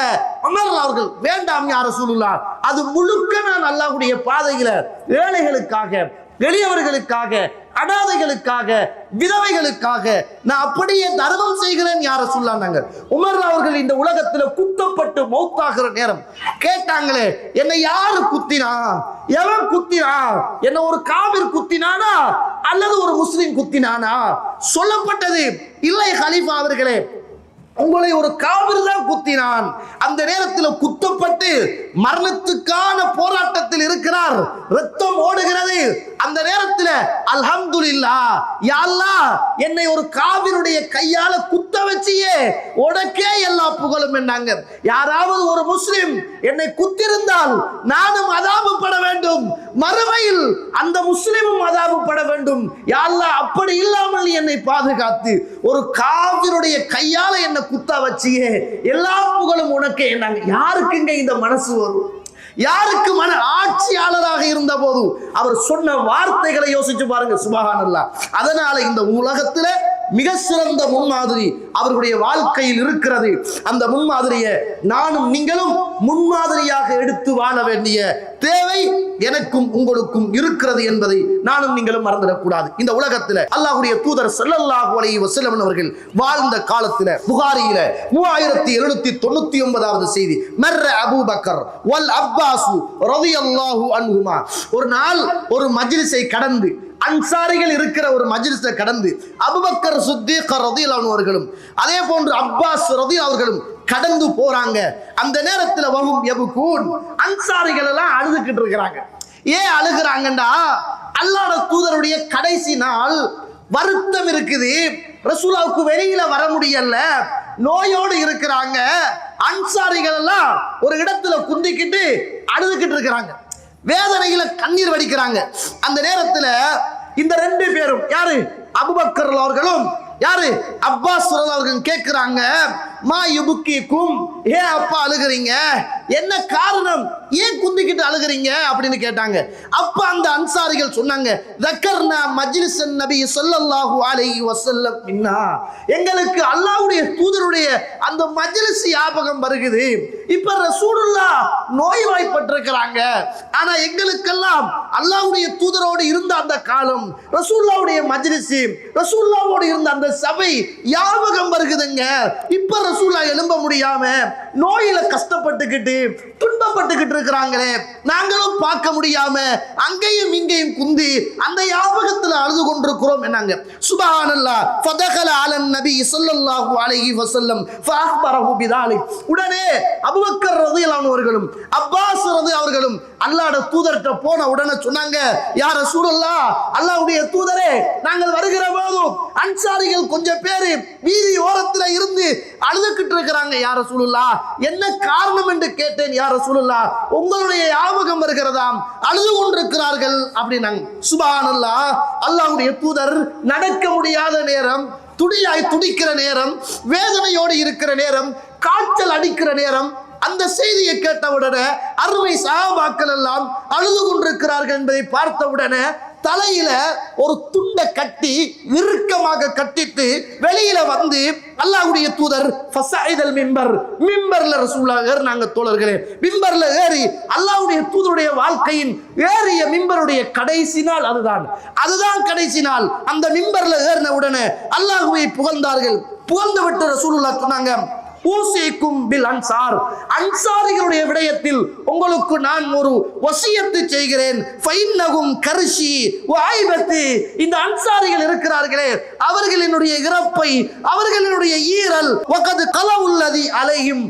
உமர் அவர்கள், வேண்டாம் யா ரசூலுல்லாஹ், அது முழுக்க நான் அல்லாஹ்வுடைய பாதையில ஏழைகளுக்காக, எளியவர்களுக்காக, அனாதைகளுக்காக, விதவைகளுக்காக நான் அப்படியே தர்மம் செய்கிறேன் யா ரசூலுல்லாஹ்ங்க. உமர் அவர்கள் இந்த உலகத்துல குத்தப்பட்டு மௌத்தாகிற நேரம் கேட்டாங்களே, என்னை யாரு குத்தினா, எவன் குத்தினா, என்ன ஒரு காபிர் குத்தினானா அல்லது ஒரு முஸ்லிம் குத்தினானா? சொல்லப்பட்டது, இல்லை கலீஃபா அவர்களே, உங்களை ஒரு காபிர் தான் குத்தினான். அந்த நேரத்தில் குத்தப்பட்டு மரணத்துக்கான போராட்டத்தில் இருக்கிறார், ரத்தம் ஓடுகிறது. அந்த நேரத்தில் அல்ஹம்துலில்லாஹ், யா அல்லாஹ், என்னை ஒரு காபிருடைய கையால குத்த வச்சியே, உனக்கே எல்லா புகழும் என்றாங்க. யாராவது ஒரு முஸ்லிம் என்னை குத்திருந்தால் நானும் அதாபப்பட வேண்டும், மறுமையில் அந்த முஸ்லிமும் அதாபப்பட வேண்டும். யா அல்லாஹ், அப்படி இல்லாமல் என்னை பாதுகாத்து ஒரு காபிருடைய கையால என்னை குத்த வச்சியே, எல்லா புகழும் உனக்கே என்றாங்க. யாருக்குங்க இந்த மனசு வரும்? யாருக்கு மன ஆட்சியாளராக இருந்த போது அவர் சொன்ன வார்த்தைகளை யோசிச்சு பாருங்க, சுப்ஹானல்லாஹ். அதனால இந்த உலகத்துல மிக சிறந்த முன்மாதிரி அவர்களுடைய வாழ்க்கையில் இருக்கிறது. அந்த முன்மாதிரியை நானும் நீங்களும் முன்மாதிரியாக எடுத்து வாழ வேண்டிய தேவை எனக்கும் உங்களுக்கும் இருக்கிறது என்பதை நானும் நீங்களும் மறந்துடக்கூடாது. இந்த உலகத்துல அல்லாஹ்வுடைய தூதர் ஸல்லல்லாஹு அலைஹி வஸல்லம் அவர்கள் வாழ்ந்த காலத்துல புகாரியில 3799வது செய்தி, மர்ர அபூபக்கர் வல் அப்பாஸ் ரலியல்லாஹு அன்ஹுமா, ஒரு நாள் ஒரு மஜ்லிஸை கடந்து, அன்சாரிகள் இருக்கிற ஒரு மஜ்லிஸை கடந்து அபூபக்கர் சித்தீக் ரலியல்லாஹு அன்ஹு அவர்களும் அதே போன்று அப்பாஸ் ரலியல்லாஹு அவர்களும் கடந்து போறாங்க. அந்த நேரத்துல வஹும் யபுகூன், அன்சாரிகள் எல்லாம் அழுதுகிட்டு இருக்கிறாங்க. ஏன் அழுகுறாங்கண்டா, அல்லாஹ்வுடைய தூதருடைய கடைசி நாள், வருத்தம் இருக்குது, ரசூலுல்லாஹ்வுக்கு வெளியில வர முடியல, நோயோடு இருக்கிறாங்க. அன்சாரிகள் எல்லாம் ஒரு இடத்துல குந்திக்கிட்டு அழுதுகிட்டு இருக்கிறாங்க, வேதனையில கண்ணீர் வடிக்கிறாங்க. அந்த நேரத்துல இந்த ரெண்டு பேரும், யாரு, அபூபக்கர் அவர்களும் யாரு, அப்பாஸ் அவர்கள் கேட்கிறாங்க, மா யுபுக்கிக்கும், ஏன் அப்பா அழுகிறீங்க, என்ன காரணம், ஏன் குந்திக்கிட்டு அழுகிறீங்க அப்படின்னு கேட்டாங்க. அப்ப அந்த அன்சாரிகள் சொன்னாங்க, தக்கர்னா மஜ்லிஸன் நபி ஸல்லல்லாஹு அலைஹி வஸல்லம் மின்னா, எங்களுக்கு அல்லாஹ்வுடைய தூதருடைய அந்த மஜ்லிஸ் ஞாபகம் வருகிறது. இப்ப ரசூலுல்லாஹ் நோய்வாய்ப்பட்டிருக்கிறாங்க, ஆனா எங்களுக்கெல்லாம் அல்லாஹ்வுடைய தூதரோடு இருந்த அந்த காலம், ரசூலுல்லாஹ்வுடைய மஜ்லிஸ், ரசூலுல்லாஹ்வோடு இருந்த அந்த சபை ஞாபகம் வருகுதுங்க. எழும்புங்க. இப்ப ரசூலா எழும்ப முடியாம நோயில கஷ்டப்பட்டுக்கிட்டு துன்பப்பட்டுக்கிட்டு இருக்கிறாங்களே, நாங்களும் பார்க்க முடியாம அங்கேயும் இங்கேயும் குந்தி அந்த ஞாபகத்துல அழுது கொண்டிருக்கிறோம் என்னாங்க. சுப்ஹானல்லாஹ். ஃபதகல அலன் நபி ஸல்லல்லாஹு அலைஹி வஸல்லம் ஃபஅக்பரஹு பிதாலிக். உடனே அபூபக்கர் ரலியல்லாஹு அன்ஹு அவர்களும் அப்பாஸ் ரலியல்லாஹு அவர்களும் அல்லாஹ்வுடைய தூதர்கிட்ட போன உடனே சொன்னாங்க, யா ரசூலல்லாஹ், அல்லாஹ்வுடைய தூதரே, நாங்கள் வருகிற போதும் அன்சாரிகள் கொஞ்சம் பேர் வீதி ஓரத்துல இருந்து அழுதுகிட்டு இருக்கிறாங்க. யா ரசூலுல்லாஹ், என்ன காரணம் என்று கேட்டேன். யா ரசூலுல்லாஹ், உங்களுடைய ஞாபகம் வருகிறதாம், அழுது கொண்டிருக்கிறார்கள் அப்படின்னாங்க. சுப்ஹானல்லாஹ். அல்லாஹ்வுடைய தூதர் நடக்க முடியாத நேரம், துடியாய் துடிக்கிற நேரம், வேதனையோடு இருக்கிற நேரம், காய்ச்சல் அடிக்கிற நேரம், அந்த செய்தியை கேட்டவுடனே அருமை சஹாபாக்கள் எல்லாம் அழுது கொண்டிருக்கிறார்கள் என்பதை பார்த்தவுடனே தலையில ஒரு துண்டை கட்டி இறுக்கமாக கட்டிட்டு வெளியில வந்து அல்லாஹ்வுடைய தூதர் ஃபஸைதல் மிம்பர், மிம்பர்ல ரசூலுல்லாஹ் ஏறினாங்க. தோழர்களே, மிம்பர்ல ஏறி அல்லாஹ்வுடைய தூதருடைய வாழ்க்கையின் ஏறிய மிம்பருடைய கடைசி நாள் அதுதான் கடைசி நாள். அந்த மிம்பர்ல ஏறின உடனே அல்லாஹ்வை புகழ்ந்தார்கள். புகழ்ந்து விட்டு ரசூலுல்லாஹ் சொன்னாங்க, ஊசிக்கும் பில் அன்சார், அன்சாரிகளுடைய விடயத்தில் உங்களுக்கு நான் ஒரு வசியத்து செய்கிறேன். ஃபைன்னகும் கர்ஷி வஐபத்தி, இந்த அன்சாரிகள் இருக்கிறார்களே, அவர்களினுடைய இறப்பை, அவர்களினுடைய ஈரல், வகத் கலவுல்லதி அலைஹிம்,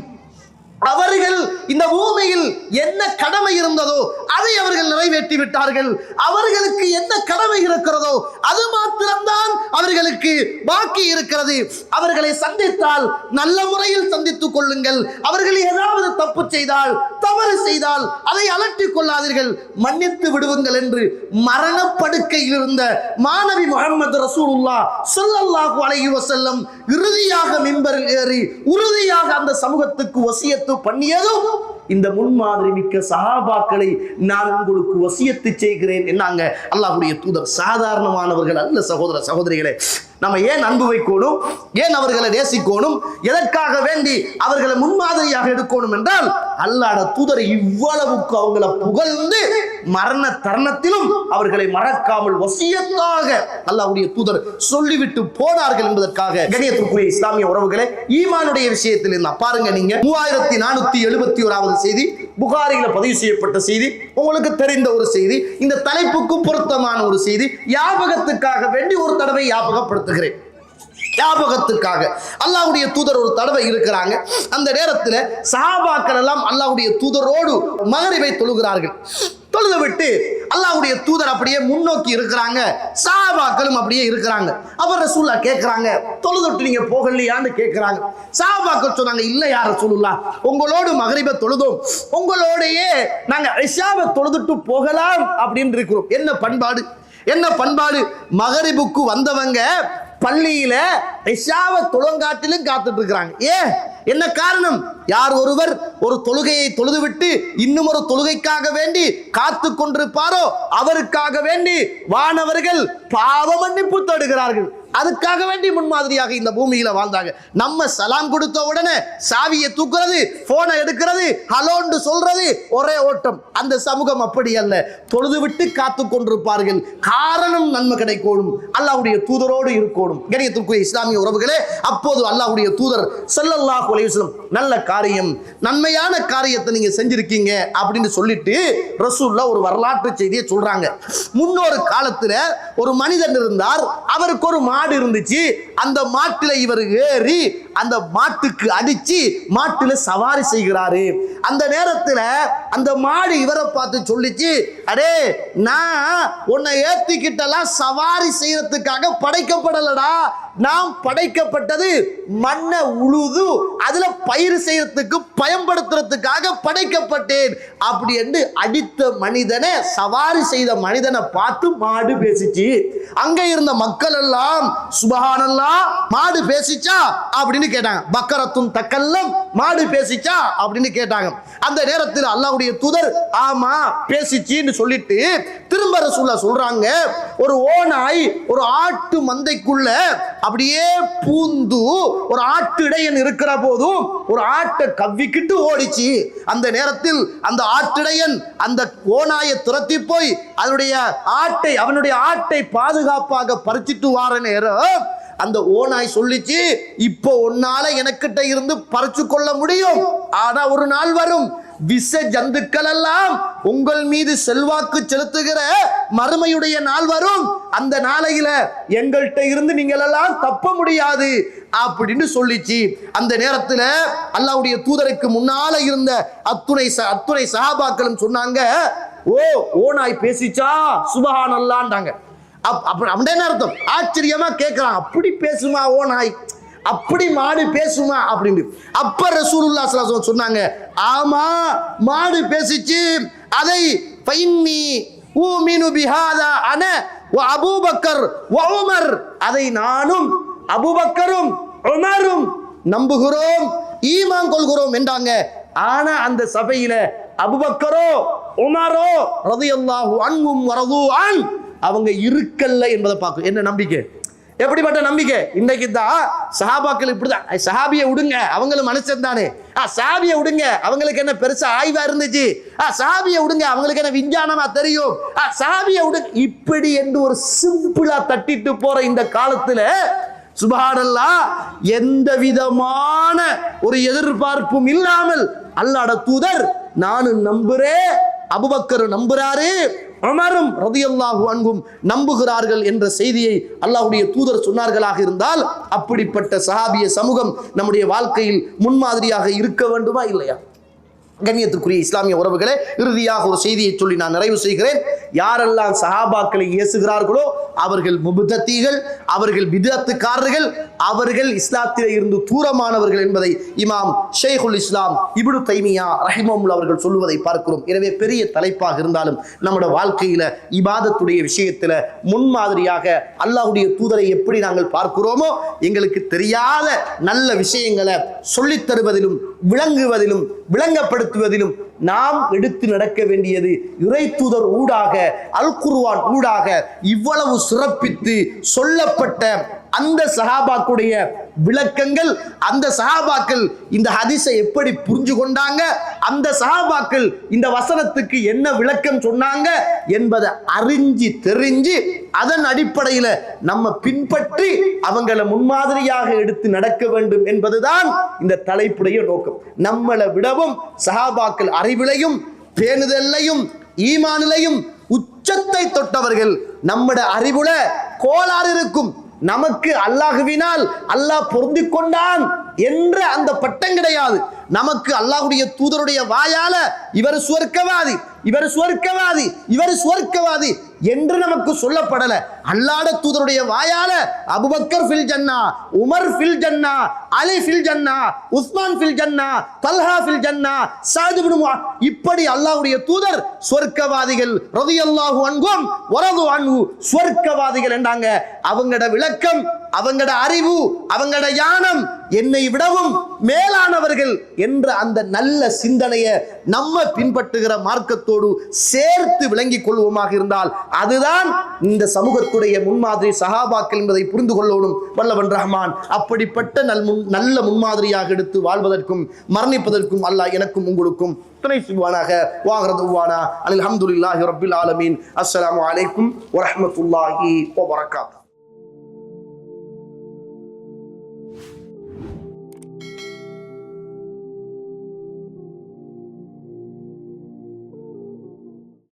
அவர்கள் இந்த பூமியில் என்ன கடமை இருந்ததோ அதை அவர்கள் நிறைவேற்றி விட்டார்கள். அவர்களுக்கு என்ன கடமை இருக்கிறதோ அது மாத்திரம்தான் அவர்களுக்கு பாக்கி இருக்கிறது. அவர்களை சந்தித்தால் நல்ல முறையில் சந்தித்துக் கொள்ளுங்கள். அவர்கள் ஏதாவது தப்பு செய்தால், தவறு செய்தால் அதை அலட்டிக் கொள்ளாதீர்கள், மன்னித்து விடுவுங்கள் என்று மரணப்படுக்கையில் இருந்த மாணவி முஹம்மது ரசூலுல்லாஹ் ஸல்லல்லாஹு அலைஹி வஸல்லம் இறுதியாக மிம்பரில் ஏறி உறுதியாக அந்த சமூகத்துக்கு வசியத்து பண்ணியதும் இந்த முன்மாதிரி மிக்க சஹாபாக்களை நான் உங்களுக்கு வசியத்து செய்கிறேன் என்னாங்க அல்லாஹ்வுடைய தூதர். சாதாரணமானவர்கள் அல்ல சகோதர சகோதரிகளே. நம்ம ஏன் அன்பு வைக்கணும், ஏன் அவர்களை நேசிக்கணும், எதற்காக வேண்டி அவர்களை முன்மாதிரியாக எடுக்கணும் என்றால், அல்லாஹ்வுடைய தூதர் இவ்வளவுக்கு அவங்களை புகழ்ந்து மரண தருணத்திலும் அவர்களை மறக்காமல் வசியத்தாக அல்லாஹ்வுடைய தூதர் சொல்லிவிட்டு போனார்கள் என்பதற்காக. கண்ணியத்திற்குரிய இஸ்லாமிய உறவுகளே, ஈமானுடைய விஷயத்தில் இருந்தா பாருங்க, நீங்க 3471வது செய்தி, புகாரியில பதிவு செய்யப்பட்ட செய்தி, உங்களுக்கு தெரிந்த ஒரு செய்தி, இந்த தலைப்புக்கு பொருத்தமான ஒரு செய்தி. ஞாபகத்துக்காக வேண்டி ஒரு தடவை ஞாபகப்படுத்துகிறேன். ஞாபகத்துக்காக அல்லாஹ்வுடைய தூதர் ஒரு தடவை இருக்கிறாங்க. அந்த நேரத்தில் சஹாபாக்கள் எல்லாம் அல்லாஹ்வுடைய தூதரோடு மகரிபை தொழுகிறார்கள். தொழுது விட்டு அல்லாஹ்வுடைய தூதர் அப்படியே முன்னோக்கி இருக்கிறாங்க, சஹாபாக்களும் அப்படியே இருக்கிறாங்க. அவர் ரசூலுல்லாஹ் கேட்கிறாங்க, தொழுதுட்டு நீங்க போகலையான்னு கேட்கிறாங்க. சஹாபாக்கள் சொன்னாங்க, இல்ல யா ரசூலுல்லாஹ், உங்களோடு மகரிபை தொழுதோம், உங்களோடையே நாங்க இஷாவை தொழுதுட்டு போகலாம் அப்படின்னு இருக்கிறோம். என்ன பண்பாடு, என்ன பண்பாடு. மகரிபுக்கு வந்தவங்க பள்ளியில இஷாவை தொழுங்காட்டிலும் காத்துட்டு இருக்கிறாங்க. என்ன காரணம்? யார் ஒருவர் ஒரு தொழுகையை தொழுதுவிட்டு இன்னும் ஒரு தொழுகைக்காக வேண்டி காத்து கொண்டிருப்பாரோ அவருக்காக வேண்டி வானவர்கள் பாவ மன்னிப்பு தேடுகிறார்கள். அதுக்காக வேண்டி முன்மாதிரியாக இந்த பூமியில வாழ்ந்தாங்க. நம்ம சலாம் கொடுத்த உடனே சாவியை தூக்குறது, போனை எடுக்கிறது, ஹலோன்னு சொல்றது, ஒரே ஓட்டம். அந்த சமூகம் அப்படி அல்ல. தொழுது விட்டு காத்து கொண்டிருப்பார்கள். காரணம் நன்மை கிடைக்கணும், அல்லாஹ்வுடைய தூதரோடு இருக்கணும். கண்ணியத்திற்குரிய இஸ்லாமிய உறவுகளே, அப்போது அல்லாஹ்வுடைய தூதர் ஸல்லல்லாஹு அலைஹி வஸல்லம் நல்ல காரியம், நன்மையான காரியத்தை நீங்க செஞ்சிருக்கீங்க அப்படின்னு சொல்லிட்டு ரசூலுல்லாஹ் ஒரு வரலாற்று செய்தியை சொல்றாங்க. முன்னொரு காலத்துல ஒரு மனிதன் இருந்தார், அவருக்கு ஒரு மாடு இருந்துச்சு. அந்த மாட்டுல இவர் ஏறி அந்த மாட்டுக்கு அடிச்சு மாட்டுல சவாரி செய்கிறாரு. அந்த நேரத்துல அந்த மாடு இவரை பார்த்து சொல்லிச்சு, அடே நான் உன்னை ஏத்திக்கிட்டெல்லாம் சவாரி செய்யறதுக்காக படைக்கப்படலடா, நாம் படைக்கப்பட்டது மண்ணை உழுது அதுல பயிர் செய்யறதுக்கு பயன்படுத்துறதுக்காக படைக்கப்பட்டேன் அப்படி என்று அடித்த மனிதனை, சவாரி செய்த மனிதனை பார்த்து மாடு பேசிச்சு. அங்க இருந்த மக்கள் எல்லாம் சுப்ஹானல்லாஹ், மாடு பேசிச்சா அப்படின்னு கேட்டாங்க. பக்கரத்தும் தக்கல்லம், மாடு பேசிச்சா அப்படின்னு கேட்டாங்க. அந்த நேரத்தில் அல்லாஹ்வுடைய தூதர் ஆமா பேசிச்சின்னு சொல்லிட்டு திரும்ப ரசூலுல்லாஹ் சொல்றாங்க, ஒரு ஓநாய் ஒரு ஆட்டு மந்தைக்குள்ள அப்படியே பூந்து ஒரு ஆட்டு இடையன் இருக்கிற போதும் ஒரு ஆட்டை கவ்விக்கிட்டு ஓடிச்சு. அந்த நேரத்தில் அந்த ஆட்டிடையன் அந்த ஓநாயை துரத்தி போய் அவனுடைய ஆட்டை பாதுகாப்பாக பறிச்சிட்டு வார நேரம் அந்த ஓநாய் சொல்லிச்சு, இப்போ உன்னால எனக்கிட்ட இருந்து பறிச்சு கொள்ள முடியும், ஆனா ஒரு நாள் வரும் விஷ ஜந்துக்கள் எல்லாம் உங்கள் மீது செல்வாக்கு செலுத்துகிற மறுமையுடைய நாள் வரும், அந்த நாளையில எங்கள்கிட்ட இருந்து நீங்கள் எல்லாம் தப்ப முடியாது அப்படின்னு சொல்லிச்சு. அந்த நேரத்துல அல்லாஹ்வுடைய தூதருக்கு முன்னால இருந்த அத்துணை சஹாபாக்களும் சொன்னாங்க, ஓநாய் பேசிச்சா சுபஹானல்லாஹ்ன்றாங்க. அப்படி என்ன அர்த்தம்? ஆச்சரியமா கேட்கறான், அப்படி பேசுமா ஓநாய், அப்படி மாடு பேசுமா அப்படின்னு. அப்ப ரசூலுல்லாஹி ஸல்லல்லாஹு அலைஹி வஸல்லம் சொன்னாங்க, ஆமா மாடு பேசிச்சு, அதை ஃபைன்னி ஊமினு பிஹாதா அன வ அபூபக்கர் வ உமர், அதை நானும் அபூபக்கரும் உமரும் நம்புகிறோம், ஈமான் கொள்கிறோம் என்றாங்க. ஆனா அந்த சபையில அபூபக்கரோ உமரோ ரலியல்லாஹு அன்ஹும் வ ரது அன் அவங்க இருக்கல்ல என்பதை பார்க்கும். என்ன நம்பிக்கை? எப்படிப்பட்ட நம்பிக்கை? இன்னைக்கு தான் சஹாபாக்கள் இப்படிதான், சஹாபியை விடுங்க அவங்களும் மனுஷன் தானே, சஹாபியை விடுங்க அவங்களுக்கு என்ன பெருசா ஆய்வா இருந்துச்சு, சஹாபியை விடுங்க அவங்களுக்கு என்ன விஞ்ஞானமா தெரியும், சஹாபியை விடுங்க இப்படி என்று ஒரு சிம்பிளா தட்டிட்டு போற இந்த காலத்துல சுப்ஹானல்லாஹ் எந்த விதமான ஒரு எதிர்பார்ப்பும் இல்லாமல் அல்லாஹ்வுடைய தூதர் நானும் நம்புறேன், அபூபக்கர் நம்புறாரு, உமரும் ரலியல்லாஹு அன்ஹும் நம்புகிறார்கள் என்ற செய்தியை அல்லாஹ்வுடைய தூதர் சொன்னார்களாக இருந்தால் அப்படிப்பட்ட சஹாபிய சமூகம் நம்முடைய வாழ்க்கையில் முன்மாதிரியாக இருக்க வேண்டுமா இல்லையா? கண்ணியத்துக்குரிய இஸ்லாமிய உறவுகளே, இறுதியாக ஒரு செய்தியை சொல்லி நான் நிறைவு செய்கிறேன். யாரெல்லாம் சஹாபாக்களை ஏசுகிறார்களோ அவர்கள் முபத்தீகள், அவர்கள் பிதஅத்துக்காரர்கள், அவர்கள் இஸ்லாத்திலே இருந்து தூரமானவர்கள் என்பதை இமாம் ஷைகுல் இஸ்லாம் இப்னு தைமியா ரஹிமஹுல்லாஹ் அவர்கள் சொல்லுவதை பார்க்கிறோம். எனவே பெரிய தலைப்பாக இருந்தாலும் நம்முடைய வாழ்க்கையில இபாதத்துடைய விஷயத்துல முன்மாதிரியாக அல்லாஹ்வுடைய தூதரை எப்படி நாங்கள் பார்க்கிறோமோ, எங்களுக்கு தெரியாத நல்ல விஷயங்களை சொல்லித் தருவதிலும் விளங்குவதிலும் விளங்கப்படுத்துவதிலும் நாம் எடுத்து நடக்க வேண்டியது இறை தூதர் ஊடாக, அல் குர்ஆன் ஊடாக இவ்வளவு சிறப்பித்து சொல்லப்பட்ட அந்த சஹாபாக்குடைய விளக்கங்கள், அந்த சஹாபாக்கள் இந்த ஹதீஸை எப்படி புரிஞ்சு கொண்டாங்க, அந்த சஹாபாக்கள் இந்த வசனத்துக்கு என்ன விளக்கம் சொன்னாங்க என்பதை அறிஞ்சு தெரிஞ்சு அதன் அடிப்படையில் நம்ம பின்பற்றி அவங்களை முன்மாதிரியாக எடுத்து நடக்க வேண்டும் என்பதுதான் இந்த தலைப்புடைய நோக்கம். நம்மளை விடவும் சஹாபாக்கள் அறிவிலையும் பேணுதலையும் ஈமானிலையும் உச்சத்தை தொட்டவர்கள். நம்மட அறிவுல கோளாறு இருக்கும், நமக்கு அல்லாஹ்வினால் அல்லாஹ் பொருந்திக் கொண்டான் என்ற அந்த பட்டம் கிடையாது. நமக்கு அல்லாஹ்வுடைய தூதருடைய வாயால இவர் சுவர்க்கவாதி, இவர் சுவர்க்கவாதி, இவர் சுவர்க்கவாதி என்று நமக்கு சொல்லப்படல. அல்லாஹ்வுடைய தூதருடைய வாயால அபூபக்கர் ஃபில் ஜன்னா, உமர் ஃபில் ஜன்னா, அலி ஃபில் ஜன்னா, உஸ்மான் ஃபில் ஜன்னா, தல்ஹா ஃபில் ஜன்னா, ஸஅத் இப்னு முஆத், இப்படி அல்லாஹ்வுடைய தூதர் சுவர்க்கவாதிகள் ரலியல்லாஹு அன்ஹும் வரது அன்ஹு சுவர்க்கவாதிகள் என்றாங்க. அவங்களோட விளக்கம், அவங்களோட அறிவு, அவங்களோட ஞானம் என்னை விடவும் மேலானவர்கள் என்ற அந்த நல்ல சிந்தனையை நம்ம பின்பற்றுகிற மார்க்கத்தோடு சேர்த்து விளங்கிக் கொள்வோமாக இருந்தால் அதுதான் இந்த சமூகத்துடைய முன்மாதிரி சஹாபாக்கள் என்பதை புரிந்து கொள்ளவும் வல்லவன் ரஹ்மான் அப்படிப்பட்ட நல்ல முன்மாதிரியாக எடுத்து வாழ்வதற்கும் மரணிப்பதற்கும் அல்லாஹ் எனக்கும் உங்களுக்கும் துணை செய்வானாக. வாஹ்ரதுவானா அல்ஹம்துலில்லாஹி ரப்பில் ஆலமீன். அஸ்ஸலாமு அலைக்கும் வரஹ்மத்துல்லாஹி வபரகாத்துஹு.